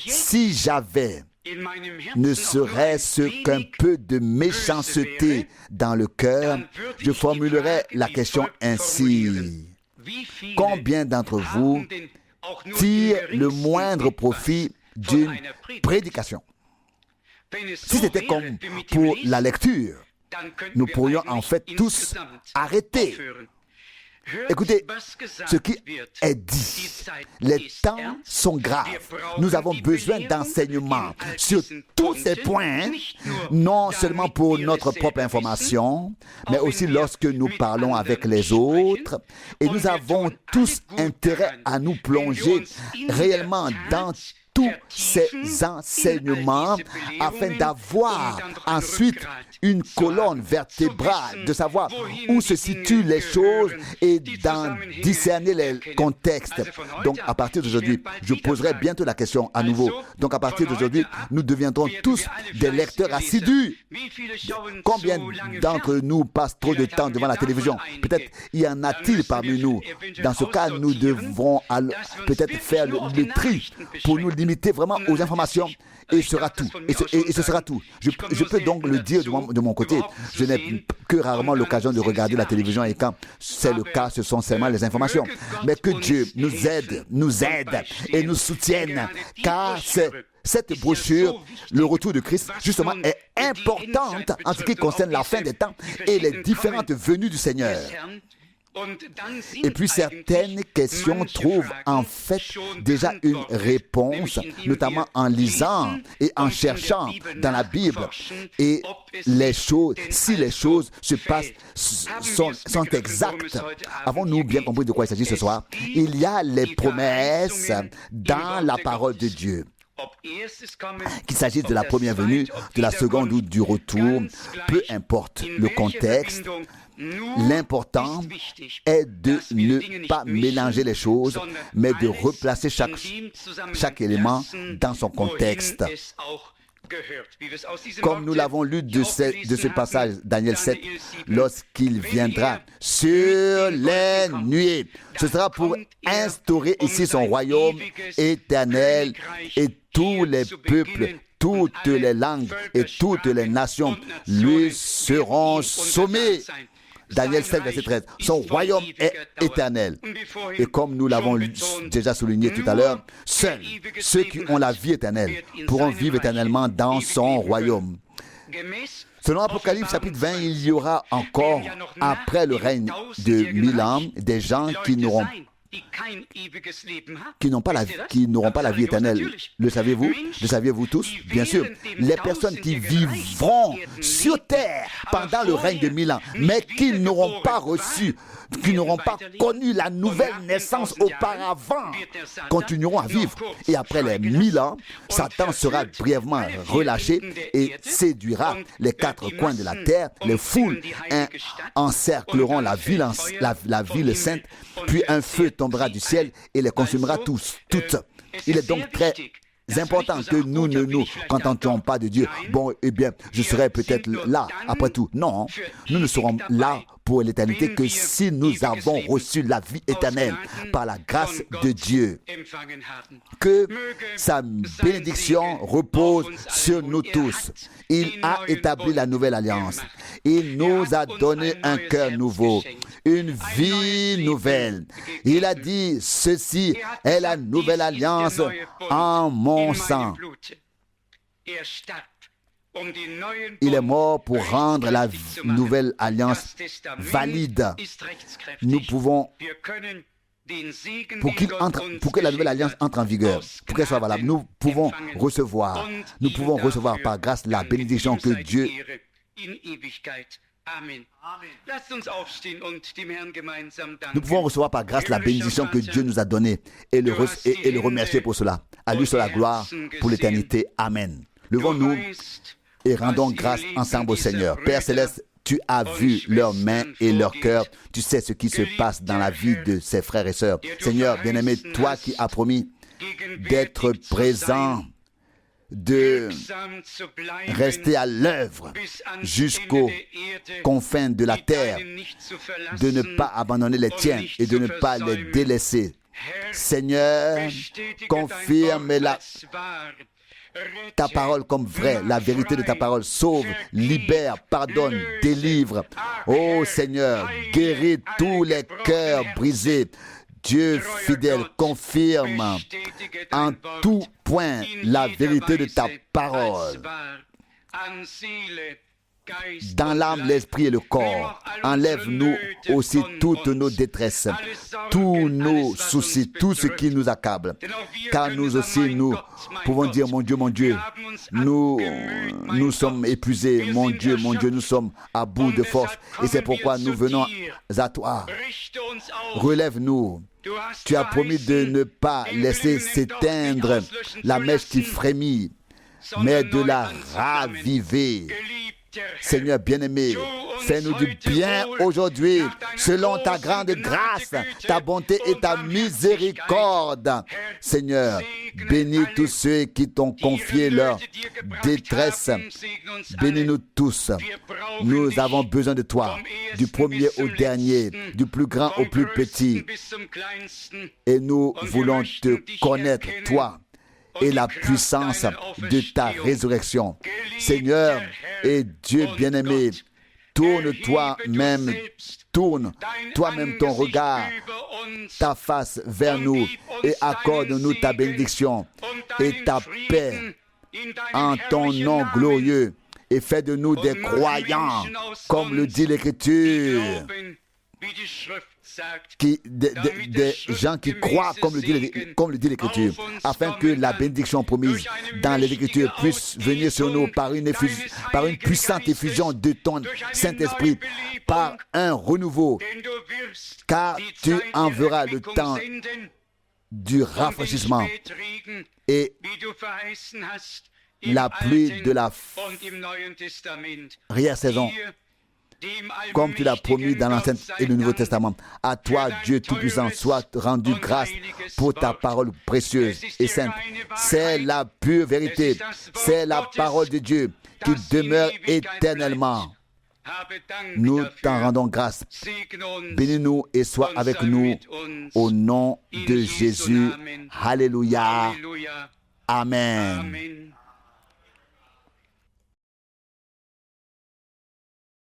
Si j'avais ne serait-ce qu'un peu de méchanceté dans le cœur, je formulerais la question ainsi. Combien d'entre vous tirent le moindre profit d'une prédication? Si c'était comme pour la lecture, nous pourrions en fait tous arrêter. Écoutez ce qui est dit. Les temps sont graves. Nous avons besoin d'enseignements sur tous ces points, non seulement pour notre propre information, mais aussi lorsque nous parlons avec les autres. Et nous avons tous intérêt à nous plonger réellement dans tous ces enseignements afin d'avoir ensuite une colonne vertébrale, de savoir où se situent les choses et d'en discerner les contextes. Donc à partir d'aujourd'hui, je poserai bientôt la question à nouveau. Donc à partir d'aujourd'hui, nous deviendrons tous des lecteurs assidus. Combien d'entre nous passent trop de temps devant la télévision? Peut-être y en a-t-il parmi nous. Dans ce cas, nous devrons peut-être faire le tri pour nous limiter vraiment aux informations, et ce sera tout. Et ce sera tout. Je peux donc le dire de mon côté. Je n'ai que rarement l'occasion de regarder la télévision, et quand c'est le cas, ce sont seulement les informations. Mais que Dieu nous aide et nous soutienne, car cette brochure, le retour de Christ, justement, est importante en ce qui concerne la fin des temps et les différentes venues du Seigneur. Et puis certaines questions trouvent en fait déjà une réponse, notamment en lisant et en cherchant dans la Bible. Et si les choses se passent, sont exactes. Avons-nous bien compris de quoi il s'agit ce soir? Il y a les promesses dans la parole de Dieu. Qu'il s'agisse de la première venue, de la seconde ou du retour, peu importe le contexte. L'important est de ne pas mélanger les choses, mais de replacer chaque élément dans son contexte. Comme nous l'avons lu de ce passage, Daniel 7, lorsqu'il viendra sur les nuées, ce sera pour instaurer ici son royaume éternel, et tous les peuples, toutes les langues et toutes les nations lui seront sommés. Daniel 7, verset 13. Son royaume est éternel. Et comme nous l'avons déjà souligné tout à l'heure, seuls ceux qui ont la vie éternelle pourront vivre éternellement dans son royaume. Selon Apocalypse chapitre 20, il y aura encore, après le règne de 1000 ans, des gens qui n'auront qui n'auront pas la vie éternelle. Le savez-vous? Le saviez-vous tous? Bien sûr. Les personnes qui vivront sur terre pendant le règne de 1000 ans, mais qui n'auront pas reçu, qui n'auront pas connu la nouvelle naissance auparavant, continueront à vivre. Et après les 1000 ans, Satan sera brièvement relâché et séduira les quatre coins de la terre. Les foules encercleront la ville sainte, puis un feu tombera du ciel et les consumera toutes. Il est donc très important que nous ne nous contentions pas de dire « Bon, eh bien, je serai peut-être là, après tout. » Non, nous ne serons là pour l'éternité que si nous avons reçu la vie éternelle par la grâce de Dieu. Que sa bénédiction repose sur nous tous. Il a établi la nouvelle alliance. Il nous a donné un cœur nouveau, une vie nouvelle. Il a dit, ceci est la nouvelle alliance en mon sang. Il est mort pour rendre la nouvelle alliance valide. Nous pouvons, pour que la nouvelle alliance entre en vigueur, pour qu'elle soit valable, nous pouvons recevoir par grâce la bénédiction que Dieu. Nous pouvons recevoir par grâce la bénédiction que Dieu nous a donnée et le remercier pour cela. À lui soit la gloire pour l'éternité. Amen. Levons-nous et rendons grâce ensemble au Seigneur. Père Céleste, tu as vu leurs mains et leur cœur. Tu sais ce qui se passe dans la vie de ses frères et sœurs. Seigneur, bien-aimé, toi qui as promis d'être présent, de rester à l'œuvre jusqu'aux confins de la terre, de ne pas abandonner les tiens et de ne pas les délaisser. Seigneur, confirme ta parole comme vraie, la vérité de ta parole sauve, libère, pardonne, délivre. Oh Seigneur, guéris tous les cœurs brisés. Dieu fidèle, confirme en tout point la vérité de ta parole. Dans l'âme, l'esprit et le corps, enlève-nous aussi toutes nos détresses, tous nos soucis, tout ce qui nous accable. Car nous aussi, nous pouvons dire, mon Dieu, nous sommes épuisés, mon Dieu, nous sommes à bout de force. Et c'est pourquoi nous venons à toi. Relève-nous. Tu as promis de ne pas laisser s'éteindre la mèche qui frémit, mais de la raviver. Seigneur bien-aimé, fais-nous du bien aujourd'hui, selon ta grande grâce, ta bonté et ta miséricorde. Seigneur, bénis tous ceux qui t'ont confié leur détresse. Bénis-nous tous. Nous avons besoin de toi, du premier au dernier, du plus grand au plus petit. Et nous voulons te connaître, toi, et la puissance de ta résurrection. Seigneur et Dieu bien-aimé, tourne toi-même ton regard, ta face vers nous et accorde-nous ta bénédiction et ta paix en ton nom glorieux et fais de nous des croyants, comme le dit l'Écriture. Des gens qui croient comme le dit l'Écriture, afin que la bénédiction promise dans l'Écriture puisse venir sur nous par une puissante effusion de ton Saint-Esprit, par un renouveau, car tu enverras le temps du rafraîchissement et la pluie de la arrière-saison, comme tu l'as promis dans l'Ancien et le Nouveau Testament. À toi, Dieu Tout-Puissant, soit rendu grâce pour ta parole précieuse et sainte. C'est la pure vérité, c'est la parole de Dieu qui demeure éternellement. Nous t'en rendons grâce. Bénis-nous et sois avec nous au nom de Jésus. Alléluia. Amen.